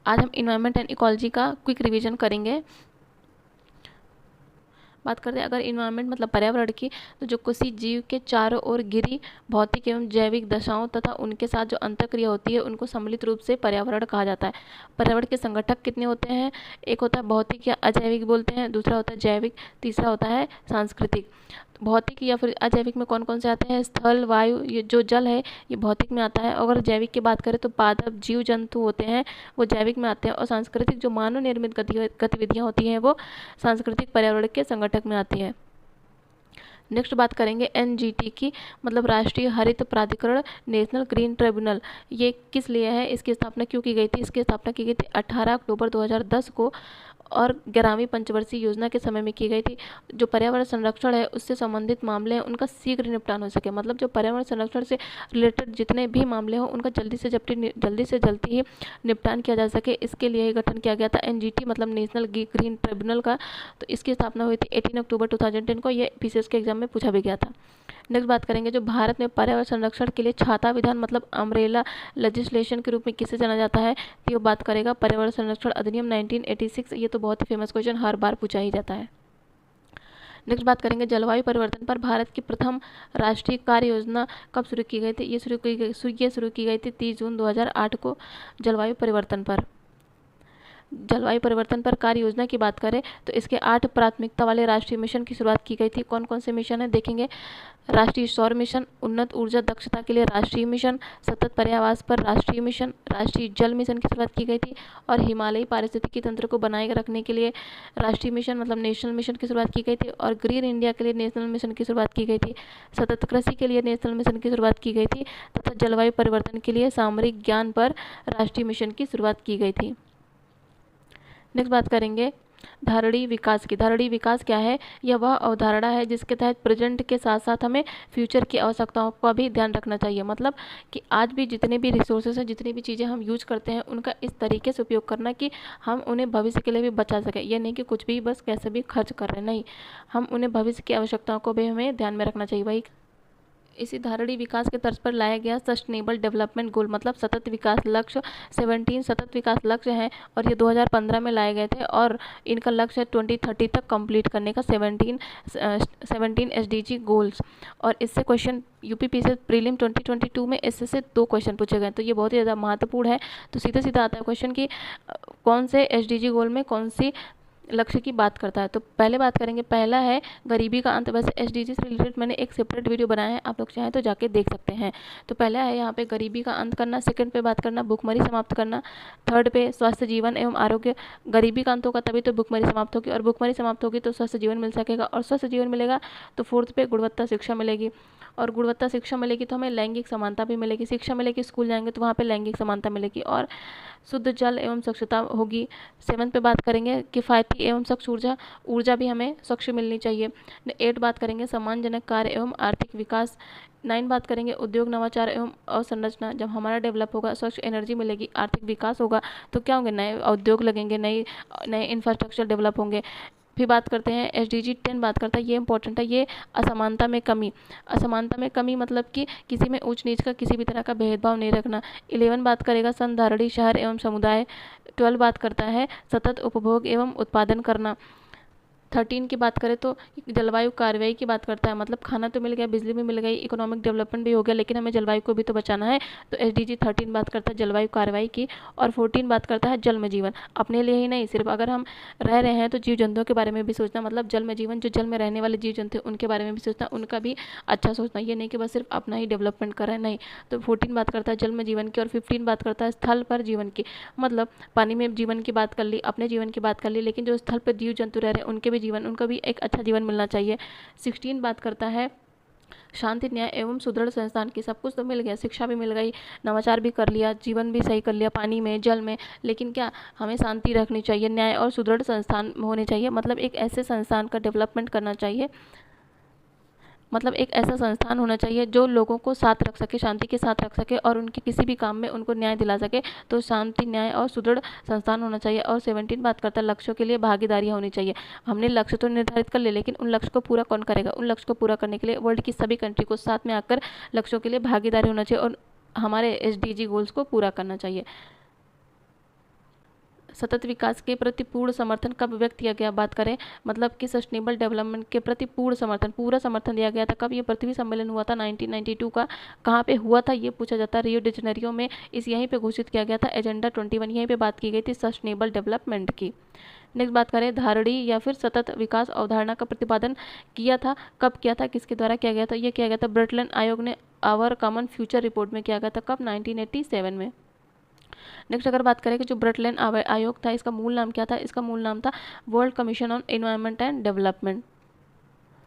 आज हम environment and ecology का क्विक रिवीजन करेंगे। बात करते हैं अगर इन्वायरमेंट मतलब पर्यावरण की, तो जो किसी जीव के चारों ओर घिरी भौतिक एवं जैविक दशाओं तथा उनके साथ जो अंतःक्रिया होती है उनको सम्मिलित रूप से पर्यावरण कहा जाता है। पर्यावरण के संगठक कितने होते हैं? एक होता है भौतिक या अजैविक बोलते हैं, दूसरा होता है जैविक, तीसरा होता है सांस्कृतिक। भौतिक या फिर अजैविक में कौन कौन से आते हैं? स्थल, वायु, ये जो जल है ये भौतिक में आता है। अगर जैविक की बात करें तो पादप जीव जंतु होते हैं वो जैविक में आते हैं, और सांस्कृतिक जो मानव निर्मित गतिविधियाँ होती हैं वो सांस्कृतिक पर्यावरण के संगठक में आती है। नेक्स्ट बात करेंगे एनजीटी की, मतलब राष्ट्रीय हरित प्राधिकरण, नेशनल ग्रीन ट्रिब्यूनल। ये किस लिए है, इसकी स्थापना क्यों की गई थी? इसकी स्थापना की गई थी 18 अक्टूबर 2010 को, और 11वीं पंचवर्षीय योजना के समय में की गई थी। जो पर्यावरण संरक्षण है उससे संबंधित मामले हैं उनका शीघ्र निपटान हो सके, मतलब जो पर्यावरण संरक्षण से रिलेटेड जितने भी मामले हों उनका जल्दी से जल्दी ही निपटान किया जा सके, इसके लिए ही गठन किया गया था एनजीटी मतलब नेशनल ग्रीन ट्रिब्यूनल का। तो इसकी स्थापना हुई थी 18 अक्टूबर 2010 को। ये पीसीएस के एग्जाम में पूछा भी गया था। नेक्स्ट बात करेंगे जो भारत में पर्यावरण संरक्षण के लिए छाता विधान मतलब अम्ब्रेला लेजिस्लेशन के रूप में किसे जाना जाता है, तो बात करेगा पर्यावरण संरक्षण अधिनियम 1986। ये तो बहुत ही फेमस क्वेश्चन, हर बार पूछा ही जाता है। नेक्स्ट बात करेंगे जलवायु परिवर्तन पर भारत की प्रथम राष्ट्रीय कार्य योजना कब शुरू की गई थी? ये शुरू की गई थी 30 जून 2008 को। जलवायु परिवर्तन पर कार्य योजना की बात करें तो इसके 8 प्राथमिकता वाले राष्ट्रीय मिशन की शुरुआत की गई थी। कौन कौन से मिशन है देखेंगे? राष्ट्रीय सौर मिशन, उन्नत ऊर्जा दक्षता के लिए राष्ट्रीय मिशन, सतत पर्यावास पर राष्ट्रीय मिशन, राष्ट्रीय जल मिशन की शुरुआत की गई थी, और हिमालयी पारिस्थितिकी तंत्र को बनाए रखने के लिए राष्ट्रीय मिशन मतलब नेशनल मिशन की शुरुआत की गई थी, और ग्रीन इंडिया के लिए नेशनल मिशन की शुरुआत की गई थी। सतत कृषि के लिए नेशनल मिशन की शुरुआत की गई थी, तथा जलवायु परिवर्तन के लिए सामरिक ज्ञान पर राष्ट्रीय मिशन की शुरुआत की गई थी। नेक्स्ट बात करेंगे धारणीय विकास की। धारणीय विकास क्या है? यह वह अवधारणा है जिसके तहत प्रेजेंट के साथ साथ हमें फ्यूचर की आवश्यकताओं का भी ध्यान रखना चाहिए, मतलब कि आज भी जितने भी रिसोर्सेज हैं, जितनी भी चीज़ें हम यूज करते हैं उनका इस तरीके से उपयोग करना कि हम उन्हें भविष्य के लिए भी बचा सकें। यह नहीं कि कुछ भी बस कैसे भी खर्च कर रहे हैं, नहीं, हम उन्हें भविष्य की आवश्यकताओं को भी हमें ध्यान में रखना चाहिए। वही इसी धारणीय विकास के तर्ज पर लाया गया सस्टेनेबल डेवलपमेंट गोल मतलब सतत विकास लक्ष्य 17 सतत विकास लक्ष्य हैं, और ये 2015 में लाए गए थे, और इनका लक्ष्य है 2030 तक कंप्लीट करने का 17 एसडीजी गोल्स। और इससे क्वेश्चन यूपी पीसीएस प्रीलिम 2022 में इससे से 2 क्वेश्चन पूछे गए, तो ये बहुत ही ज़्यादा महत्वपूर्ण है। तो सीधा सीधा आता है क्वेश्चन कि कौन से एसडीजी गोल में कौन सी लक्ष्य की बात करता है। तो पहले बात करेंगे, पहला है गरीबी का अंत। वैसे एसडीजी से रिलेटेड मैंने एक सेपरेट वीडियो बनाया है, आप लोग चाहें तो जाके देख सकते हैं। तो पहला है यहाँ पे गरीबी का अंत करना, सेकंड पे बात करना भूखमरी समाप्त करना, थर्ड पे स्वस्थ जीवन एवं आरोग्य। गरीबी का अंत होगा तभी तो भूखमरी समाप्त होगी, और भूखमरी समाप्त होगी तो स्वस्थ जीवन मिल सकेगा, और स्वस्थ जीवन मिलेगा तो फोर्थ पे गुणवत्ता शिक्षा मिलेगी, और गुणवत्ता शिक्षा मिलेगी तो हमें लैंगिक समानता भी मिलेगी। शिक्षा मिलेगी, स्कूल जाएंगे तो वहाँ पे लैंगिक समानता मिलेगी, और शुद्ध जल एवं स्वच्छता होगी। 7 पे बात करेंगे किफ़ायती एवं स्वच्छ ऊर्जा भी हमें स्वच्छ मिलनी चाहिए। 8 बात करेंगे सम्मानजनक कार्य एवं आर्थिक विकास। 9 बात करेंगे उद्योग नवाचार एवं अवसंरचना। जब हमारा डेवलप होगा, स्वच्छ एनर्जी मिलेगी, आर्थिक विकास होगा, तो क्या होंगे? नए उद्योग लगेंगे, नए इंफ्रास्ट्रक्चर डेवलप होंगे। फिर बात करते हैं एसडीजी 10 बात करता है, ये इंपॉर्टेंट है, ये असमानता में कमी। असमानता में कमी मतलब कि किसी में ऊंच नीच का किसी भी तरह का भेदभाव नहीं रखना। 11 बात करेगा संधारणीय शहर एवं समुदाय। 12 बात करता है सतत उपभोग एवं उत्पादन करना। 13 की बात करें तो जलवायु कार्रवाई की बात करता है, मतलब खाना तो मिल गया, बिजली भी मिल गई, इकोनॉमिक डेवलपमेंट भी हो गया, लेकिन हमें जलवायु को भी तो बचाना है। तो एसडीजी 13 बात करता है जलवायु कार्रवाई की, और 14 बात करता है जल में जीवन। अपने लिए ही नहीं, सिर्फ अगर हम रह रहे हैं तो जीव जंतुओं के बारे में भी सोचना, मतलब जल में जीवन, जो जल में रहने वाले जीव जंतु उनके बारे में भी सोचना, उनका भी अच्छा सोचना, ये नहीं कि बस सिर्फ अपना ही डेवलपमेंट कर रहे हैं, नहीं। तो 14 बात करता है जल में जीवन की, और 15 बात करता है स्थल पर जीवन की, मतलब पानी में जीवन की बात कर ली, अपने जीवन की बात कर ली, लेकिन जो स्थल पर जीव जंतु रह रहे हैं उनके भी जीवन, उनको भी एक अच्छा जीवन मिलना चाहिए। 16 बात करता है शांति न्याय एवं सुदृढ़ संस्थान की। सब कुछ तो मिल गया, शिक्षा भी मिल गई, नवाचार भी कर लिया, जीवन भी सही कर लिया पानी में जल में, लेकिन क्या हमें शांति रखनी चाहिए, न्याय और सुदृढ़ संस्थान होने चाहिए, मतलब एक ऐसे संस्थान का डेवलपमेंट करना चाहिए, मतलब एक ऐसा संस्थान होना चाहिए जो लोगों को साथ रख सके, शांति के साथ रख सके, और उनके किसी भी काम में उनको न्याय दिला सके। तो शांति न्याय और सुदृढ़ संस्थान होना चाहिए। और 17 बात करता है लक्ष्यों के लिए भागीदारियाँ होनी चाहिए। हमने लक्ष्य तो निर्धारित कर लिए, लेकिन उन लक्ष्य को पूरा कौन करेगा? उन लक्ष्य को पूरा करने के लिए वर्ल्ड की सभी कंट्री को साथ में आकर लक्ष्यों के लिए भागीदारी होना चाहिए, और हमारे एसडीजी गोल्स को पूरा करना चाहिए। सतत विकास के प्रति पूर्ण समर्थन कब व्यक्त किया गया, बात करें मतलब कि सस्टेनेबल डेवलपमेंट के प्रति पूर्ण समर्थन, पूरा समर्थन दिया गया था कब, ये पृथ्वी सम्मेलन हुआ था 1992 का। कहाँ पे हुआ था ये पूछा जाता है, रियो डी जेनेरियो में। इस यहीं पे घोषित किया गया था एजेंडा 21, यहीं पे बात की गई थी सस्टेनेबल डेवलपमेंट की। नेक्स्ट बात करें धारणीय या फिर सतत विकास अवधारणा का प्रतिपादन किया था, कब किया था, किसके द्वारा किया गया था, ये किया गया था ब्रटलैंड आयोग ने आवर कॉमन फ्यूचर रिपोर्ट में किया गया था, कब, 1987 में। नेक्स्ट अगर बात करें कि जो ब्रटलैंड आयोग था इसका मूल नाम क्या था, इसका मूल नाम था world commission on environment and development.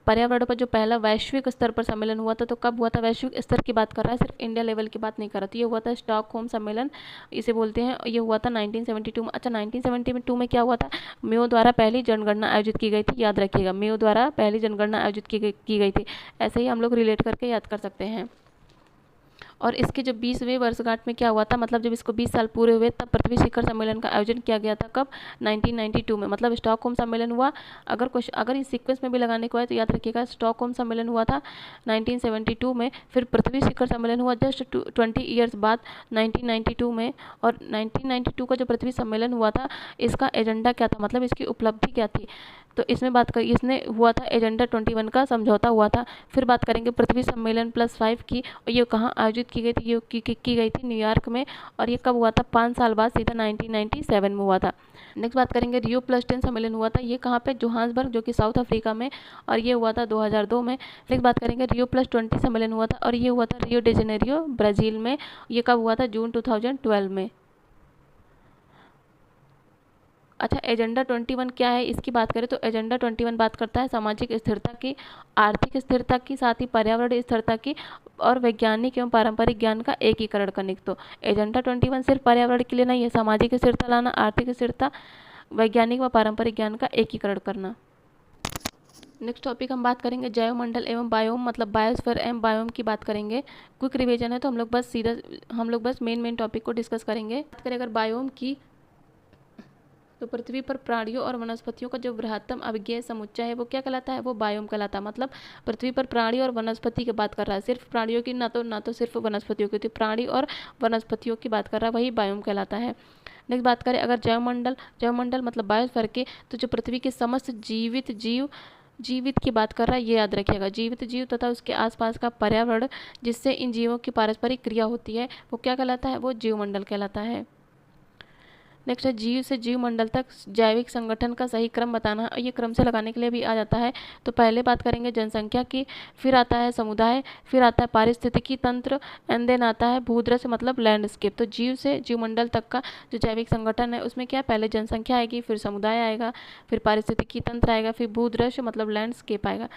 पर्यावरण पर जो पहला वैश्विक स्तर पर सम्मेलन हुआ था तो कब हुआ था, वैश्विक स्तर की बात कर रहा है, सिर्फ इंडिया लेवल की बात नहीं कर रहा। तो ये हुआ था स्टॉकहोम सम्मेलन, इसे बोलते हैं, ये हुआ था 1972 में। अच्छा 1972 में क्या हुआ था, मेयो द्वारा पहली जनगणना आयोजित की गई थी, याद रखिएगा, मेयो द्वारा पहली जनगणना आयोजित की गई थी। ऐसे ही हम लोग रिलेट करके याद कर सकते हैं। और इसके जो 20वें वर्षगांठ में क्या हुआ था, मतलब जब इसको 20 साल पूरे हुए तब पृथ्वी शिखर सम्मेलन का आयोजन किया गया था, कब, 1992 में। मतलब स्टॉकहोम सम्मेलन हुआ, अगर इस सीक्वेंस में भी लगाने को है तो याद रखिएगा स्टॉकहोम सम्मेलन हुआ था 1972 में, फिर पृथ्वी शिखर सम्मेलन हुआ जस्ट 20 ईयर्स बाद 1992 में। और 1992 का जो पृथ्वी सम्मेलन हुआ था इसका एजेंडा क्या था, मतलब इसकी उपलब्धि क्या थी, तो इसमें बात करिए, इसने हुआ था एजेंडा 21 का समझौता हुआ था। फिर बात करेंगे पृथ्वी सम्मेलन +5 की, और ये कहाँ आयोजित की गई थी, ये की गई थी न्यूयॉर्क में, और ये कब हुआ था, 5 साल बाद, सीधा 1997 में हुआ था। नेक्स्ट बात करेंगे रियो +10 सम्मेलन हुआ था, ये कहाँ पे, जोहान्सबर्ग जो कि साउथ अफ्रीका में, और ये हुआ था 2002 में। नेक्स्ट बात करेंगे रियो +20 सम्मेलन हुआ था, और ये हुआ था रियो डी जेनेरियो ब्राज़ील में, ये कब हुआ था, जून 2012 में। अच्छा एजेंडा 21 क्या है, इसकी बात करें तो एजेंडा 21 बात करता है सामाजिक स्थिरता की, आर्थिक स्थिरता की, साथ ही पर्यावरण स्थिरता की, और वैज्ञानिक एवं पारंपरिक ज्ञान का एकीकरण करने की। तो एजेंडा 21 सिर्फ पर्यावरण के लिए नहीं है, सामाजिक स्थिरता लाना, आर्थिक स्थिरता, वैज्ञानिक व पारंपरिक ज्ञान का एकीकरण करना। नेक्स्ट टॉपिक हम बात करेंगे जैवमंडल एवं बायोम, मतलब बायोस्फीयर एवं बायोम की बात करेंगे। क्विक रिवीजन है तो हम लोग बस मेन टॉपिक को डिस्कस करेंगे। बात करें अगर बायोम की, तो पृथ्वी पर प्राणियों और वनस्पतियों का जो बृहत्तम अभिज्ञेय समुच्चय है वो क्या कहलाता है, वो बायोम कहलाता है। मतलब पृथ्वी पर प्राणी और वनस्पति की बात कर रहा है, सिर्फ प्राणियों की ना तो सिर्फ वनस्पतियों की, तो प्राणी और वनस्पतियों की बात कर रहा है, वही बायोम कहलाता है। नेक्स्ट बात करें अगर जैवमंडल मतलब बायोस्फीयर के, तो जो पृथ्वी के समस्त जीवित की बात कर रहा है, ये याद रखिएगा, जीवित जीव तथा उसके आसपास का पर्यावरण जिससे इन जीवों की पारस्परिक क्रिया होती है वो क्या कहलाता है, वो जीवमंडल कहलाता है। नेक्स्ट है जीव से जीव मंडल तक जैविक संगठन का सही क्रम बताना, ये क्रम से लगाने के लिए भी आ जाता है। तो पहले बात करेंगे जनसंख्या की, फिर आता है समुदाय, फिर आता है पारिस्थितिकी तंत्र, एंड देन आता है भूदृश्य मतलब लैंडस्केप। तो जीव से जीव मंडल तक का जो जैविक संगठन है उसमें क्या, पहले जनसंख्या आएगी, फिर समुदाय आएगा, फिर पारिस्थितिकी तंत्र आएगा, फिर भूदृश्य मतलब लैंडस्केप आएगा।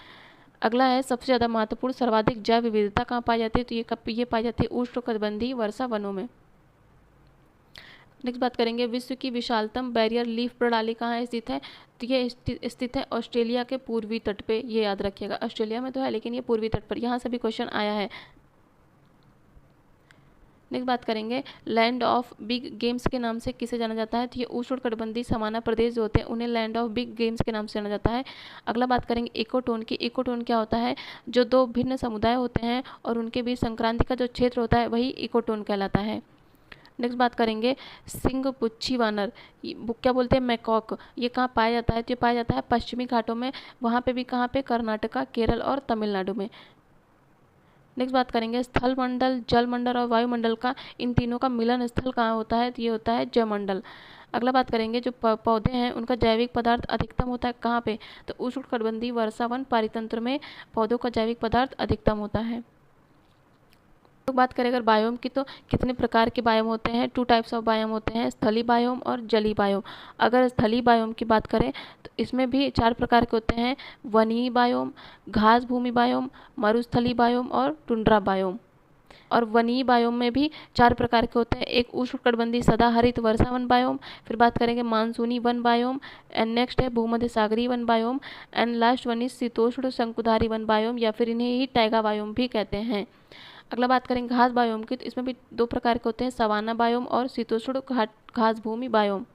अगला है सबसे ज़्यादा महत्वपूर्ण सर्वाधिक जैव विविधता कहाँ पाई जाती है, तो ये पाई जाती है उष्णकटिबंधीय वर्षा वनों में। नेक्स्ट बात करेंगे विश्व की विशालतम बैरियर लीफ प्रणाली कहाँ स्थित है, तो ये स्थित है ऑस्ट्रेलिया के पूर्वी तट पे, ये याद रखिएगा, ऑस्ट्रेलिया में तो है लेकिन ये पूर्वी तट पर, यहाँ से भी क्वेश्चन आया है। नेक्स्ट बात करेंगे लैंड ऑफ बिग गेम्स के नाम से किसे जाना जाता है, तो ये उष्णकटिबंधीय सामान्य प्रदेश जो होते हैं उन्हें लैंड ऑफ बिग गेम्स के नाम से जाना जाता है। अगला बात करेंगे इकोटोन की, इकोटोन क्या होता है, जो दो भिन्न समुदाय होते हैं और उनके बीच संक्रांति का जो क्षेत्र होता है वही इकोटोन कहलाता है। नेक्स्ट बात करेंगे सिंगपुच्छी वानर, क्या बोलते हैं, मैकॉक, ये कहाँ पाया जाता है, तो ये पाया जाता है पश्चिमी घाटों में, वहाँ पे भी कहाँ पे, कर्नाटका, केरल और तमिलनाडु में। नेक्स्ट बात करेंगे स्थल मंडल, जल मंडल और वायुमंडल का, इन तीनों का मिलन स्थल कहाँ होता है, तो ये होता है जयमंडल। अगला बात करेंगे जो पौधे हैं उनका जैविक पदार्थ अधिकतम होता है कहाँ पे, तो उष्णकटिबंधीय वर्षावन पारितंत्र में पौधों का जैविक पदार्थ अधिकतम होता है। तो बात करें अगर बायोम की, तो कितने प्रकार के बायोम होते हैं, 2 टाइप्स ऑफ बायोम होते हैं, स्थली बायोम और जली बायोम। अगर स्थली बायोम की बात करें तो इसमें भी 4 प्रकार के होते हैं, वनीय बायोम, घास भूमि बायोम, मरुस्थली बायोम और टुंड्रा बायोम। और वनीय बायोम में भी 4 प्रकार के होते हैं, एक उष्णकटिबंधीय सदाहरित वर्षावन बायोम, फिर बात करेंगे मानसूनी वन बायोम, एंड नेक्स्ट है भूमध्य सागरीय one biome, and last one is शीतोष्ण शंकुधारी वन बायोम, या फिर इन्हें ही टाइगा बायोम भी कहते हैं। अगला बात करेंगे घास बायोम की, तो इसमें भी 2 प्रकार के होते हैं, सवाना बायोम और शीतोष्ण घास भूमि बायोम।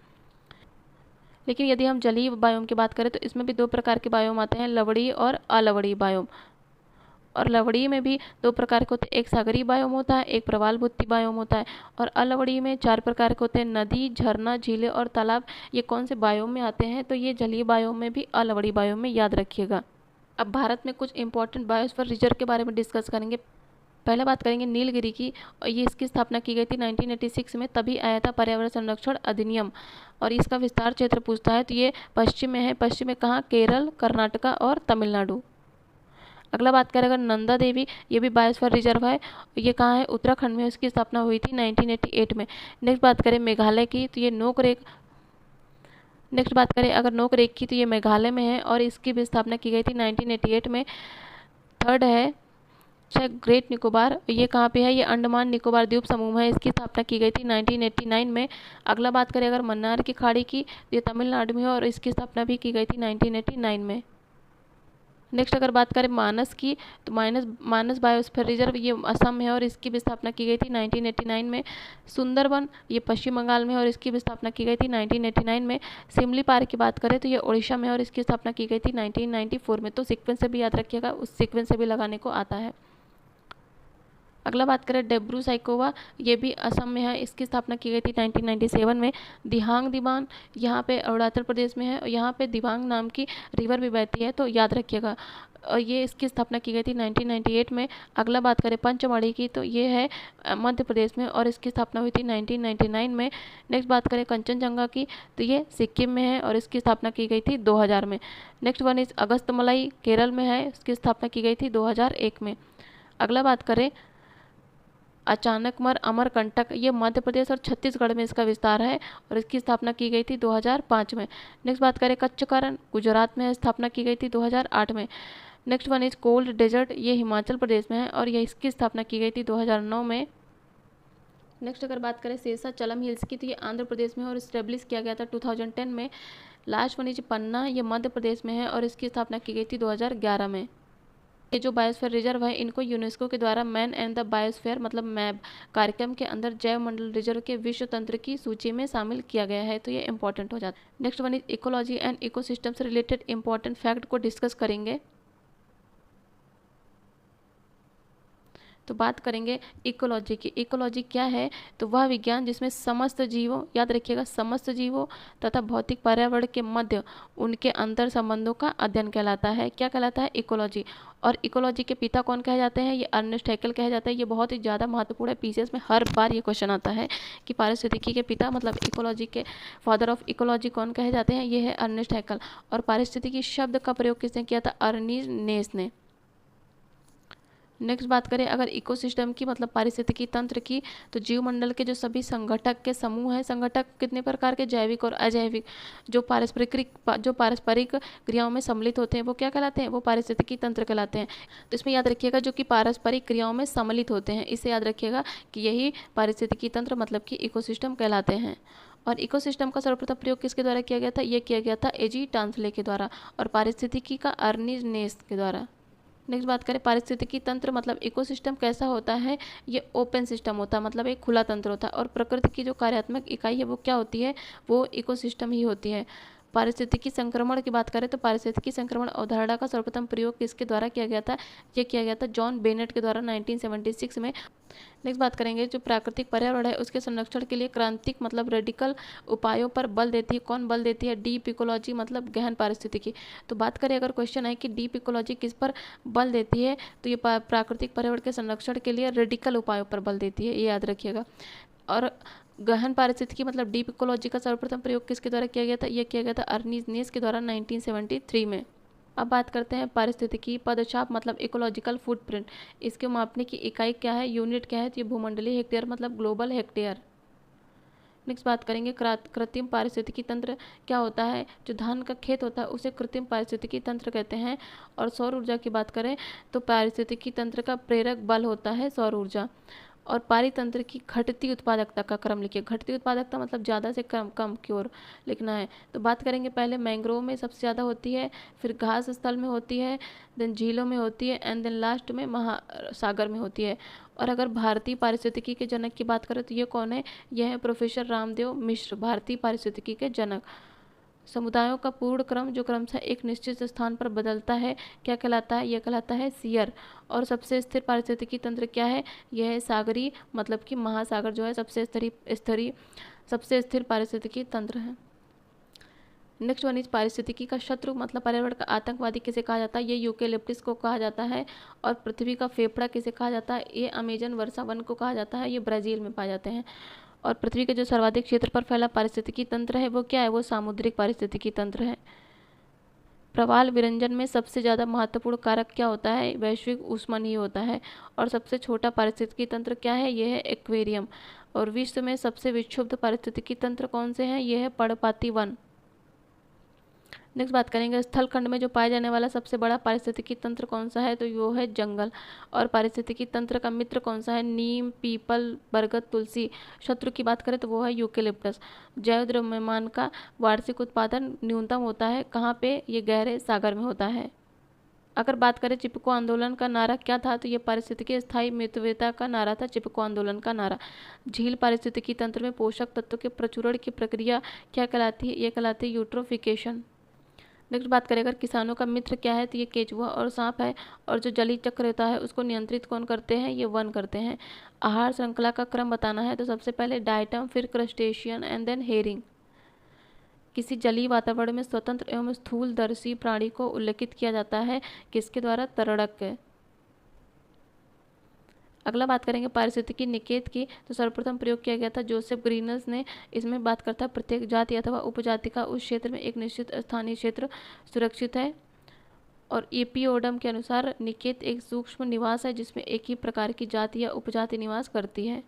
लेकिन यदि हम जलीय बायोम की बात करें तो इसमें भी 2 प्रकार के बायोम आते हैं, लवणीय और अलवणीय बायोम। और लवड़ी में भी दो प्रकार के होते हैं, एक सागरीय बायोम होता है, एक प्रवालभूति बायोम होता है। और अलवड़ी में चार प्रकार के होते हैं, नदी, झरना, झीलें और तालाब। ये कौन से बायोम में आते हैं? तो ये जलीय बायोम में भी, अलवड़ी बायोम में, याद रखिएगा। अब भारत में कुछ इंपॉर्टेंट बायोस्फीयर रिजर्व के बारे में डिस्कस करेंगे। पहले बात करेंगे नीलगिरी की, और ये इसकी स्थापना की गई थी 1986 में, तभी आया था पर्यावरण संरक्षण अधिनियम। और इसका विस्तार क्षेत्र पूछता है तो ये पश्चिम में है। पश्चिम में कहाँ? केरल, कर्नाटका और तमिलनाडु। अगला बात करें नंदा देवी, ये भी बायोस्फीयर रिजर्व है। ये कहाँ है? उत्तराखंड में। इसकी स्थापना हुई थी 1988 में। नेक्स्ट बात करें मेघालय की, तो ये नोक रेक की, तो ये मेघालय में है और इसकी भी स्थापना की गई थी 1988 में। थर्ड है ग्रेट निकोबार, ये कहाँ पे है? ये अंडमान निकोबार द्वीप समूह है। इसकी स्थापना की गई थी 1989 में। अगला बात करें अगर मन्नार की खाड़ी की, ये तमिलनाडु में है और इसकी स्थापना भी की गई थी 1989 में। नेक्स्ट अगर बात करें मानस की, तो मानस बायोस्फीयर रिजर्व ये असम में है और इसकी भी स्थापना की गई थी 1989 में। सुंदरबन ये पश्चिम बंगाल में है और इसकी भी स्थापना की गई थी 1989 में। सिमली पार्क की बात करें तो ये उड़ीसा में है और इसकी स्थापना की गई थी 1994 में। तो सीक्वेंस से भी याद रखिएगा, उस सीक्वेंस से भी लगाने को आता है। अगला बात करें डेब्रू साइकोवा, ये भी असम में है। इसकी स्थापना की गई थी 1997 में। दिहांग दिबान यहाँ पे अरुणाचल प्रदेश में है और यहाँ पे दिबांग नाम की रिवर भी बहती है, तो याद रखिएगा। और ये इसकी स्थापना की गई थी 1998 में। अगला बात करें पंचमढ़ी की, तो ये है मध्य प्रदेश में और इसकी स्थापना हुई थी 1999 में। नेक्स्ट बात करें कंचनजंगा की, तो ये सिक्किम में है और इसकी स्थापना की गई थी 2000 में। Next one is Agasthyamalai, Kerala में है, इसकी स्थापना की गई थी 2001 में। अगला बात करें अचानकमर अमरकंटक, ये मध्य प्रदेश और छत्तीसगढ़ में इसका विस्तार है और इसकी स्थापना की गई थी 2005 में। नेक्स्ट बात करें कच्चकरण, गुजरात में स्थापना की गई थी 2008 में। Next one is cold desert, ये हिमाचल प्रदेश में है और ये इसकी स्थापना की गई थी 2009 में। नेक्स्ट अगर बात करें शेषाचलम हिल्स की, तो ये आंध्र प्रदेश में और इस्टेब्लिश किया गया था 2010 में। लास्ट वन इज पन्ना, ये मध्य प्रदेश में है और इसकी स्थापना की गई थी 2011 में। ये जो बायोस्फीयर रिजर्व है इनको यूनेस्को के द्वारा मैन एंड द बायोस्फीयर मतलब मैब कार्यक्रम के अंदर जैव मंडल रिजर्व के विश्व तंत्र की सूची में शामिल किया गया है, तो ये इंपॉर्टेंट हो जाता है। Next one is ecology and ecosystem से रिलेटेड इंपॉर्टेंट फैक्ट को डिस्कस करेंगे। तो बात करेंगे इकोलॉजी की। इकोलॉजी क्या है? तो वह विज्ञान जिसमें समस्त जीवों, याद रखिएगा, समस्त जीवों तथा भौतिक पर्यावरण के मध्य उनके अंतर संबंधों का अध्ययन कहलाता है। क्या कहलाता है? इकोलॉजी। और इकोलॉजी के पिता कौन कहे जाते हैं? ये अर्नेस्ट हैकेल कहे जाता है। ये बहुत ही ज़्यादा महत्वपूर्ण है, पीसीएस में हर बार ये क्वेश्चन आता है कि पारिस्थितिकी के पिता मतलब इकोलॉजी के फादर ऑफ इकोलॉजी कौन कहे जाते हैं? ये है अर्नेस्ट हैकेल। और पारिस्थितिकी शब्द का प्रयोग किसने किया था? अर्नीस्ट नेस ने। नेक्स्ट बात करें अगर इकोसिस्टम की मतलब पारिस्थितिकी तंत्र की, तो जीवमंडल के जो सभी संगठक के समूह हैं, संगठक कितने प्रकार के? जैविक और अजैविक। जो पारस्परिक क्रियाओं में सम्मिलित होते हैं वो क्या कहलाते हैं? वो पारिस्थितिकी तंत्र कहलाते हैं। तो इसमें याद रखिएगा जो कि पारस्परिक क्रियाओं में सम्मिलित होते हैं, इसे याद रखिएगा कि यही पारिस्थितिकी तंत्र मतलब कि इकोसिस्टम कहलाते हैं। और इकोसिस्टम का सर्वप्रथम प्रयोग किसके द्वारा किया गया था? ये किया गया था एजी टांसले के द्वारा और पारिस्थितिकी का अर्नीज नेस के द्वारा। नेक्स्ट बात करें पारिस्थितिकी तंत्र मतलब इकोसिस्टम कैसा होता है? ये ओपन सिस्टम होता है, मतलब एक खुला तंत्र होता है। और प्रकृति की जो कार्यात्मक इकाई है वो क्या होती है? वो इकोसिस्टम ही होती है। पारिस्थितिकी संक्रमण की बात करें तो पारिस्थितिकी संक्रमण अवधारणा का सर्वप्रथम प्रयोग किसके द्वारा किया गया था? ये किया गया था जॉन बेनेट के द्वारा 1976 में। नेक्स्ट बात करेंगे जो प्राकृतिक पर्यावरण है उसके संरक्षण के लिए क्रांतिक मतलब रेडिकल उपायों पर बल देती है। कौन बल देती है? डीप इकोलॉजी मतलब गहन पारिस्थितिकी। तो बात करें अगर क्वेश्चन है कि डीप इकोलॉजी किस पर बल देती है, तो ये प्राकृतिक पर्यावरण के संरक्षण के लिए रेडिकल उपायों पर बल देती है, ये याद रखिएगा। और गहन पारिस्थितिकी मतलब डीप इकोलॉजी का सर्वप्रथम प्रयोग किसके द्वारा किया गया था? यह किया गया था अर्नीज नेस के द्वारा 1973 में। अब बात करते हैं पारिस्थितिकी पदचाप मतलब इकोलॉजिकल फुटप्रिंट। इसके मापने की इकाई क्या है? यूनिट क्या है? तो ये भूमंडलीय हेक्टेयर मतलब ग्लोबल हेक्टेयर। नेक्स्ट बात करेंगे कृत्रिम पारिस्थितिकी तंत्र क्या होता है? जो धान का खेत होता है उसे कृत्रिम पारिस्थितिकी तंत्र कहते हैं। और सौर ऊर्जा की बात करें तो पारिस्थितिकी तंत्र का प्रेरक बल होता है सौर ऊर्जा। और पारितंत्र की घटती उत्पादकता का क्रम लिखिए। घटती उत्पादकता मतलब ज़्यादा से कम कम की ओर लिखना है। तो बात करेंगे पहले मैंग्रोव में सबसे ज़्यादा होती है, फिर घास स्थल में होती है, देन झीलों में होती है एंड देन लास्ट में महासागर में होती है। और अगर भारतीय पारिस्थितिकी के जनक की बात करें तो ये कौन है? यह है प्रोफेसर रामदेव मिश्र, भारतीय पारिस्थितिकी के जनक। समुदायों का पूर्ण क्रम जो क्रमशः एक निश्चित स्थान पर बदलता है क्या कहलाता है? यह कहलाता है शियर। और सबसे स्थिर पारिस्थितिकी तंत्र क्या है? यह है सागरीय, मतलब कि महासागर जो है सबसे स्थिर पारिस्थितिकी तंत्र है। नेक्स्ट वन इज पारिस्थितिकी का शत्रु, मतलब पर्यावरण का आतंकवादी किसे कहा जाता है? ये यूकेलिप्टस को कहा जाता है। और पृथ्वी का फेफड़ा किसे कहा जाता है? ये अमेजन वर्षा वन को कहा जाता है। ये ब्राज़ील में पाए जाते हैं। और पृथ्वी के जो सर्वाधिक क्षेत्र पर फैला पारिस्थितिकी तंत्र है वो क्या है? वो सामुद्रिक पारिस्थितिकी तंत्र है। प्रवाल विरंजन में सबसे ज़्यादा महत्वपूर्ण कारक क्या होता है? वैश्विक ऊष्मन ही होता है। और सबसे छोटा पारिस्थितिकी तंत्र क्या है? यह है एक्वेरियम। और विश्व में सबसे विक्षुब्ध पारिस्थितिकी तंत्र कौन से हैं? यह है पर्णपाती वन। नेक्स्ट बात करेंगे स्थल खंड में जो पाया जाने वाला सबसे बड़ा पारिस्थितिकी तंत्र कौन सा है? तो वो है जंगल। और पारिस्थितिकी तंत्र का मित्र कौन सा है? नीम, पीपल, बरगद, तुलसी। शत्रु की बात करें तो वो है यूकेलिप्टस। जैव द्रव्यमान का वार्षिक उत्पादन न्यूनतम होता है कहाँ पे? ये गहरे सागर में होता है। अगर बात करें चिपको आंदोलन का नारा क्या था? तो ये पारिस्थितिकी स्थायी मितव्ययता का नारा था, चिपको आंदोलन का नारा। झील पारिस्थितिकी तंत्र में पोषक तत्वों के प्रचुरण की प्रक्रिया क्या कहलाती है? ये कहलाती है यूट्रोफिकेशन। नेक्स्ट बात करें अगर किसानों का मित्र क्या है? तो ये केचुआ और सांप है। और जो जलीय चक्र होता है उसको नियंत्रित कौन करते हैं? ये वन करते हैं। आहार श्रृंखला का क्रम बताना है तो सबसे पहले डायटम, फिर क्रस्टेशियन एंड देन हेरिंग। किसी जलीय वातावरण में स्वतंत्र एवं स्थूलदर्शी प्राणी को उल्लेखित किया जाता है किसके द्वारा? तरणक के। अगला बात करेंगे पारिस्थितिकी निकेत की, तो सर्वप्रथम प्रयोग किया गया था जोसेफ ग्रीनस ने। इसमें बात करता है प्रत्येक जाति अथवा उपजाति का उस क्षेत्र में एक निश्चित स्थानीय क्षेत्र सुरक्षित है। और एपिओडम के अनुसार निकेत एक सूक्ष्म निवास है जिसमें एक ही प्रकार की जाति या उपजाति निवास करती है।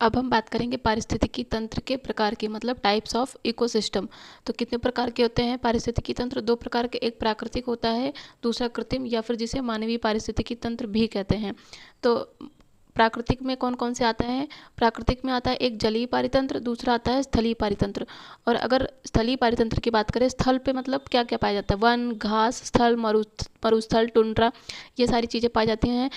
अब हम बात करेंगे पारिस्थितिकी तंत्र के प्रकार की, मतलब टाइप्स ऑफ इकोसिस्टम। तो कितने प्रकार के होते हैं पारिस्थितिकी तंत्र? दो प्रकार के, एक प्राकृतिक होता है, दूसरा कृत्रिम या फिर जिसे मानवीय पारिस्थितिकी तंत्र भी कहते हैं। तो प्राकृतिक में कौन कौन से आता है? प्राकृतिक में आता है एक जलीय पारितंत्र, दूसरा आता है स्थलीय पारितंत्र। और अगर स्थलीय पारितंत्र की बात करें, स्थल पे मतलब क्या क्या पाया जाता है? वन, घास, स्थल, मरुस्थल, टुंड्रा, ये सारी चीज़ें पाई जाती हैं।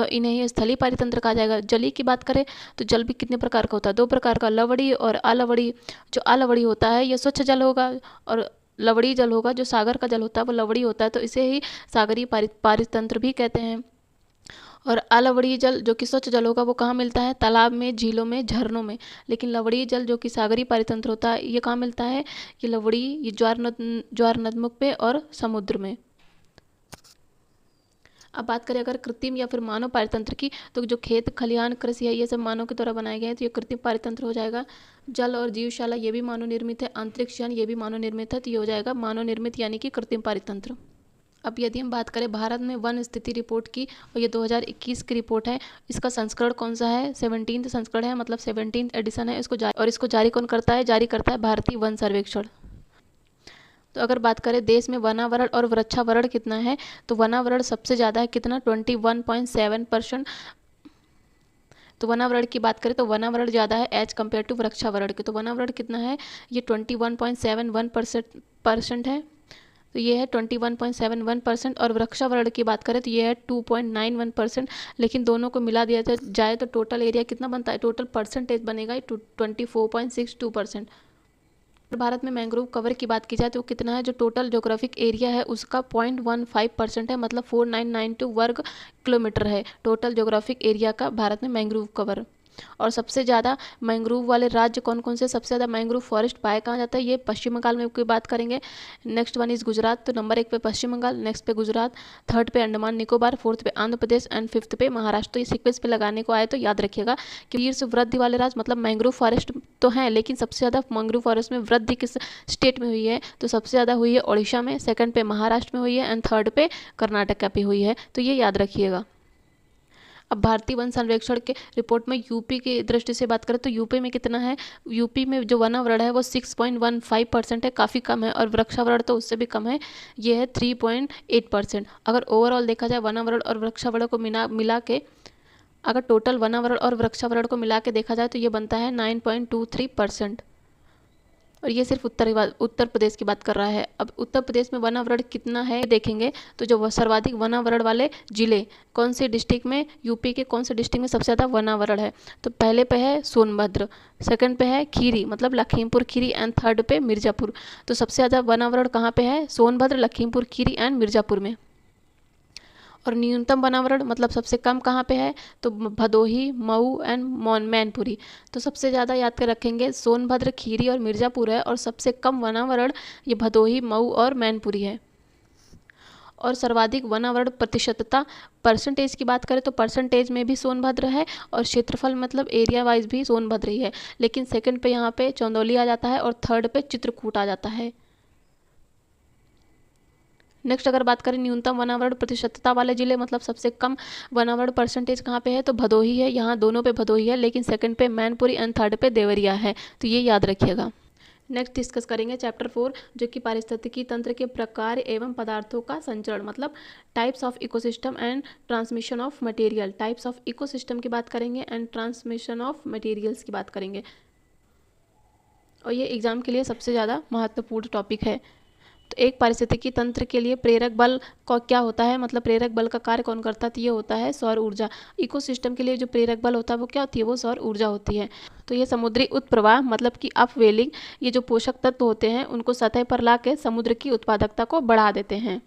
इन्हें ही स्थलीय पारितंत्र कहा जाएगा। जलीय की बात करें तो जल भी कितने प्रकार का होता है? दो प्रकार का, लवड़ी और अलवड़ी। जो अलवड़ी होता है ये स्वच्छ जल होगा, और लवड़ी जल होगा जो सागर का जल होता है वो लवड़ी होता है, तो इसे ही सागरीय पारितंत्र भी कहते हैं। और अलवड़ीय जल जो कि स्वच्छ जल होगा वो कहाँ मिलता है? तालाब में, झीलों में, झरनों में। लेकिन लवड़ीय जल जो कि सागरीय पारितंत्र होता है ये कहाँ मिलता है? ये लवड़ी, ये ज्वार नदमुख पे और समुद्र में। अब बात करें अगर कृत्रिम या फिर मानव पारितंत्र की, तो जो खेत खलिहान कृषि है ये सब मानव के द्वारा बनाए गए हैं, तो ये कृत्रिम पारितंत्र हो जाएगा। जल और जीवशाला ये भी मानव निर्मित है। अंतरिक्ष यान ये भी मानव निर्मित है, तो ये हो जाएगा मानव निर्मित यानी कि कृत्रिम पारितंत्र। अब यदि हम बात करें भारत में वन स्थिति रिपोर्ट की, और ये 2021 की रिपोर्ट है। इसका संस्करण कौन सा है? 17वां संस्करण है, मतलब 17th एडिशन है। इसको जारी कौन करता है? जारी करता है भारतीय वन सर्वेक्षण। तो अगर बात करें देश में वनावरण और वृक्षावरण कितना है, तो वनावरण सबसे ज़्यादा है कितना? 21.7%। तो वनावरण की बात करें तो वनावरण ज़्यादा है एज कम्पेयर टू वृक्षावरण के। तो वनावरण कितना है? ये 21.71% है। तो ये है 21.71%। और वृक्षावरण की बात करें तो ये है 2.91%। लेकिन दोनों को मिला दिया जाए तो टोटल एरिया कितना बनता है? टोटल परसेंटेज बनेगा 24.62%। भारत में मैंग्रोव कवर की बात की जाए तो कितना है? जो टोटल ज्योग्राफिक एरिया है उसका 0.15% है, मतलब 4992 वर्ग किलोमीटर है टोटल ज्योग्राफिक एरिया का भारत में मैंग्रोव कवर। और सबसे ज़्यादा मैंग्रोव वाले राज्य कौन कौन से? सबसे ज़्यादा मैंग्रोव फॉरेस्ट पाया कहाँ जाता है? ये पश्चिम बंगाल में की बात करेंगे। Next one is Gujarat. तो नंबर 1 पे पश्चिम बंगाल, नेक्स्ट पे गुजरात, थर्ड पे अंडमान निकोबार, फोर्थ पे आंध्र प्रदेश एंड फिफ्थ पे महाराष्ट्र। तो ये सीक्वेंस पे लगाने को आए तो याद रखिएगा कि वीर से वृद्धि वाले राज्य, मतलब मैंग्रोव फॉरेस्ट तो हैं लेकिन सबसे ज़्यादा मैंग्रोव फॉरेस्ट में वृद्धि किस स्टेट में हुई है? तो सबसे ज़्यादा हुई है उड़ीसा में, सेकंड पे महाराष्ट्र में हुई है एंड थर्ड पे कर्नाटक पे हुई है। तो ये याद रखिएगा। अब भारतीय वन सर्वेक्षण के रिपोर्ट में यूपी की दृष्टि से बात करें तो यूपी में कितना है? यूपी में जो वनावरण है वो 6.15% है, काफ़ी कम है। और वृक्षावरण तो उससे भी कम है, ये है 3.8%। अगर ओवरऑल देखा जाए वनावरण और वृक्षावरण को मिला के, अगर टोटल वनावरण और वृक्षावरण को मिला के देखा जाए तो ये बनता है 9.23%। और ये सिर्फ उत्तर प्रदेश की बात कर रहा है। अब उत्तर प्रदेश में वनावरण कितना है देखेंगे, तो जो सर्वाधिक वनावरण वाले जिले कौन से डिस्ट्रिक्ट में, यूपी के कौन से डिस्ट्रिक्ट में सबसे ज़्यादा वनावरण है, तो पहले पे है सोनभद्र, सेकंड पे है खीरी मतलब लखीमपुर खीरी एंड थर्ड पे मिर्ज़ापुर। तो सबसे ज़्यादा वनावरण कहाँ पे है, सोनभद्र, लखीमपुर खीरी एंड मिर्ज़ापुर में। और न्यूनतम वनावरण मतलब सबसे कम कहाँ पे है, तो भदोही, मऊ एंड मैनपुरी। तो सबसे ज़्यादा याद कर रखेंगे सोनभद्र, खीरी और मिर्ज़ापुर है, और सबसे कम वनावरण ये भदोही, मऊ और मैनपुरी है। और सर्वाधिक वनावरण प्रतिशतता परसेंटेज की बात करें तो परसेंटेज में भी सोनभद्र है, और क्षेत्रफल मतलब एरिया वाइज भी सोनभद्र ही है, लेकिन सेकंड पे यहाँ पे चंदौली आ जाता है और थर्ड पे चित्रकूट आ जाता है। नेक्स्ट अगर बात करें न्यूनतम वनावरण प्रतिशतता वाले जिले मतलब सबसे कम वनावरण परसेंटेज कहाँ पे है, तो भदोही है, यहाँ दोनों पे भदोही है, लेकिन सेकंड पे मैनपुरी एंड थर्ड पे देवरिया है। तो ये याद रखिएगा। नेक्स्ट डिस्कस करेंगे चैप्टर 4 जो कि पारिस्थितिकी तंत्र के प्रकार एवं पदार्थों का संचरण मतलब types of ecosystem and transmission of material. Types of ecosystem की बात करेंगे एंड ट्रांसमिशन ऑफ मटेरियल्स की बात करेंगे, और ये एग्जाम के लिए सबसे ज़्यादा महत्वपूर्ण टॉपिक है। तो एक पारिस्थितिकी तंत्र के लिए प्रेरक बल का क्या होता है, मतलब प्रेरक बल का कार्य कौन करता है, तो ये होता है सौर ऊर्जा। इकोसिस्टम के लिए जो प्रेरक बल होता है वो क्या होती है, वो सौर ऊर्जा होती है। तो ये समुद्री उत्प्रवाह मतलब कि अपवेलिंग, ये जो पोषक तत्व होते हैं उनको सतह पर ला के समुद्र की उत्पादकता को बढ़ा देते हैं।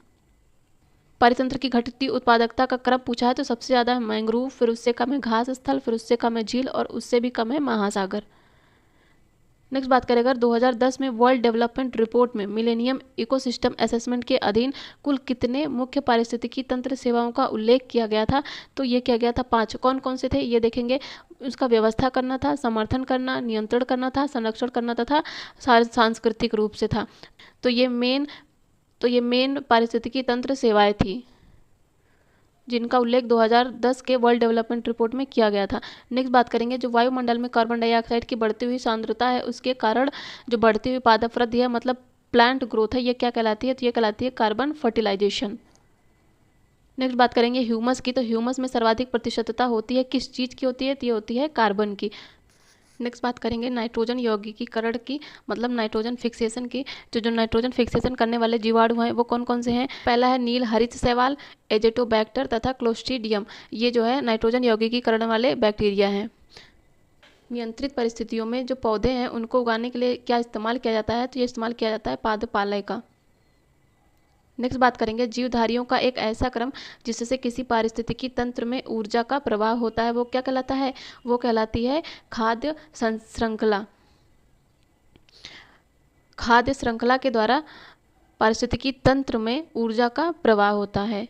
परितंत्र की घटती उत्पादकता का क्रम पूछा है तो सबसे ज़्यादा है मैंग्रोव, फिर उससे कम है घास स्थल, फिर उससे कम है झील, और उससे भी कम है महासागर। नेक्स्ट बात करें अगर 2010 में वर्ल्ड डेवलपमेंट रिपोर्ट में मिलेनियम इकोसिस्टम असेसमेंट के अधीन कुल कितने मुख्य पारिस्थितिकी तंत्र सेवाओं का उल्लेख किया गया था, तो ये किया गया था 5। कौन कौन से थे ये देखेंगे। उसका व्यवस्था करना था, समर्थन करना, नियंत्रण करना था, संरक्षण करना तथा सांस्कृतिक रूप से था। तो ये मेन पारिस्थितिकी तंत्र सेवाएं थी जिनका उल्लेख 2010 के वर्ल्ड डेवलपमेंट रिपोर्ट में किया गया था। नेक्स्ट बात करेंगे जो वायुमंडल में कार्बन डाइऑक्साइड की बढ़ती हुई सांद्रता है उसके कारण जो बढ़ती हुई पादप वृद्धि है मतलब प्लांट ग्रोथ है, ये क्या कहलाती है, तो ये कहलाती है कार्बन फर्टिलाइजेशन। नेक्स्ट बात करेंगे ह्यूमस की। तो ह्यूमस में सर्वाधिक प्रतिशतता होती है किस चीज़ की होती है, तो ये होती है कार्बन की। नेक्स्ट बात करेंगे नाइट्रोजन यौगिकीकरण की मतलब नाइट्रोजन फिक्सेशन की। जो नाइट्रोजन फिक्सेशन करने वाले जीवाणु हैं वो कौन कौन से हैं। पहला है नील हरित शैवाल, एजेटोबैक्टर तथा क्लोस्ट्रीडियम। ये जो है नाइट्रोजन यौगिकीकरण वाले बैक्टीरिया हैं। नियंत्रित परिस्थितियों में जो पौधे हैं उनको उगाने के लिए क्या इस्तेमाल किया जाता है, तो ये इस्तेमाल किया जाता है पादपालय का। नेक्स्ट बात करेंगे जीवधारियों का एक ऐसा क्रम जिससे किसी पारिस्थितिकी तंत्र में ऊर्जा का प्रवाह होता है वो क्या कहलाता है, वो कहलाती है खाद्य श्रृंखला। खाद्य श्रृंखला के द्वारा पारिस्थितिकी तंत्र में ऊर्जा का प्रवाह होता है।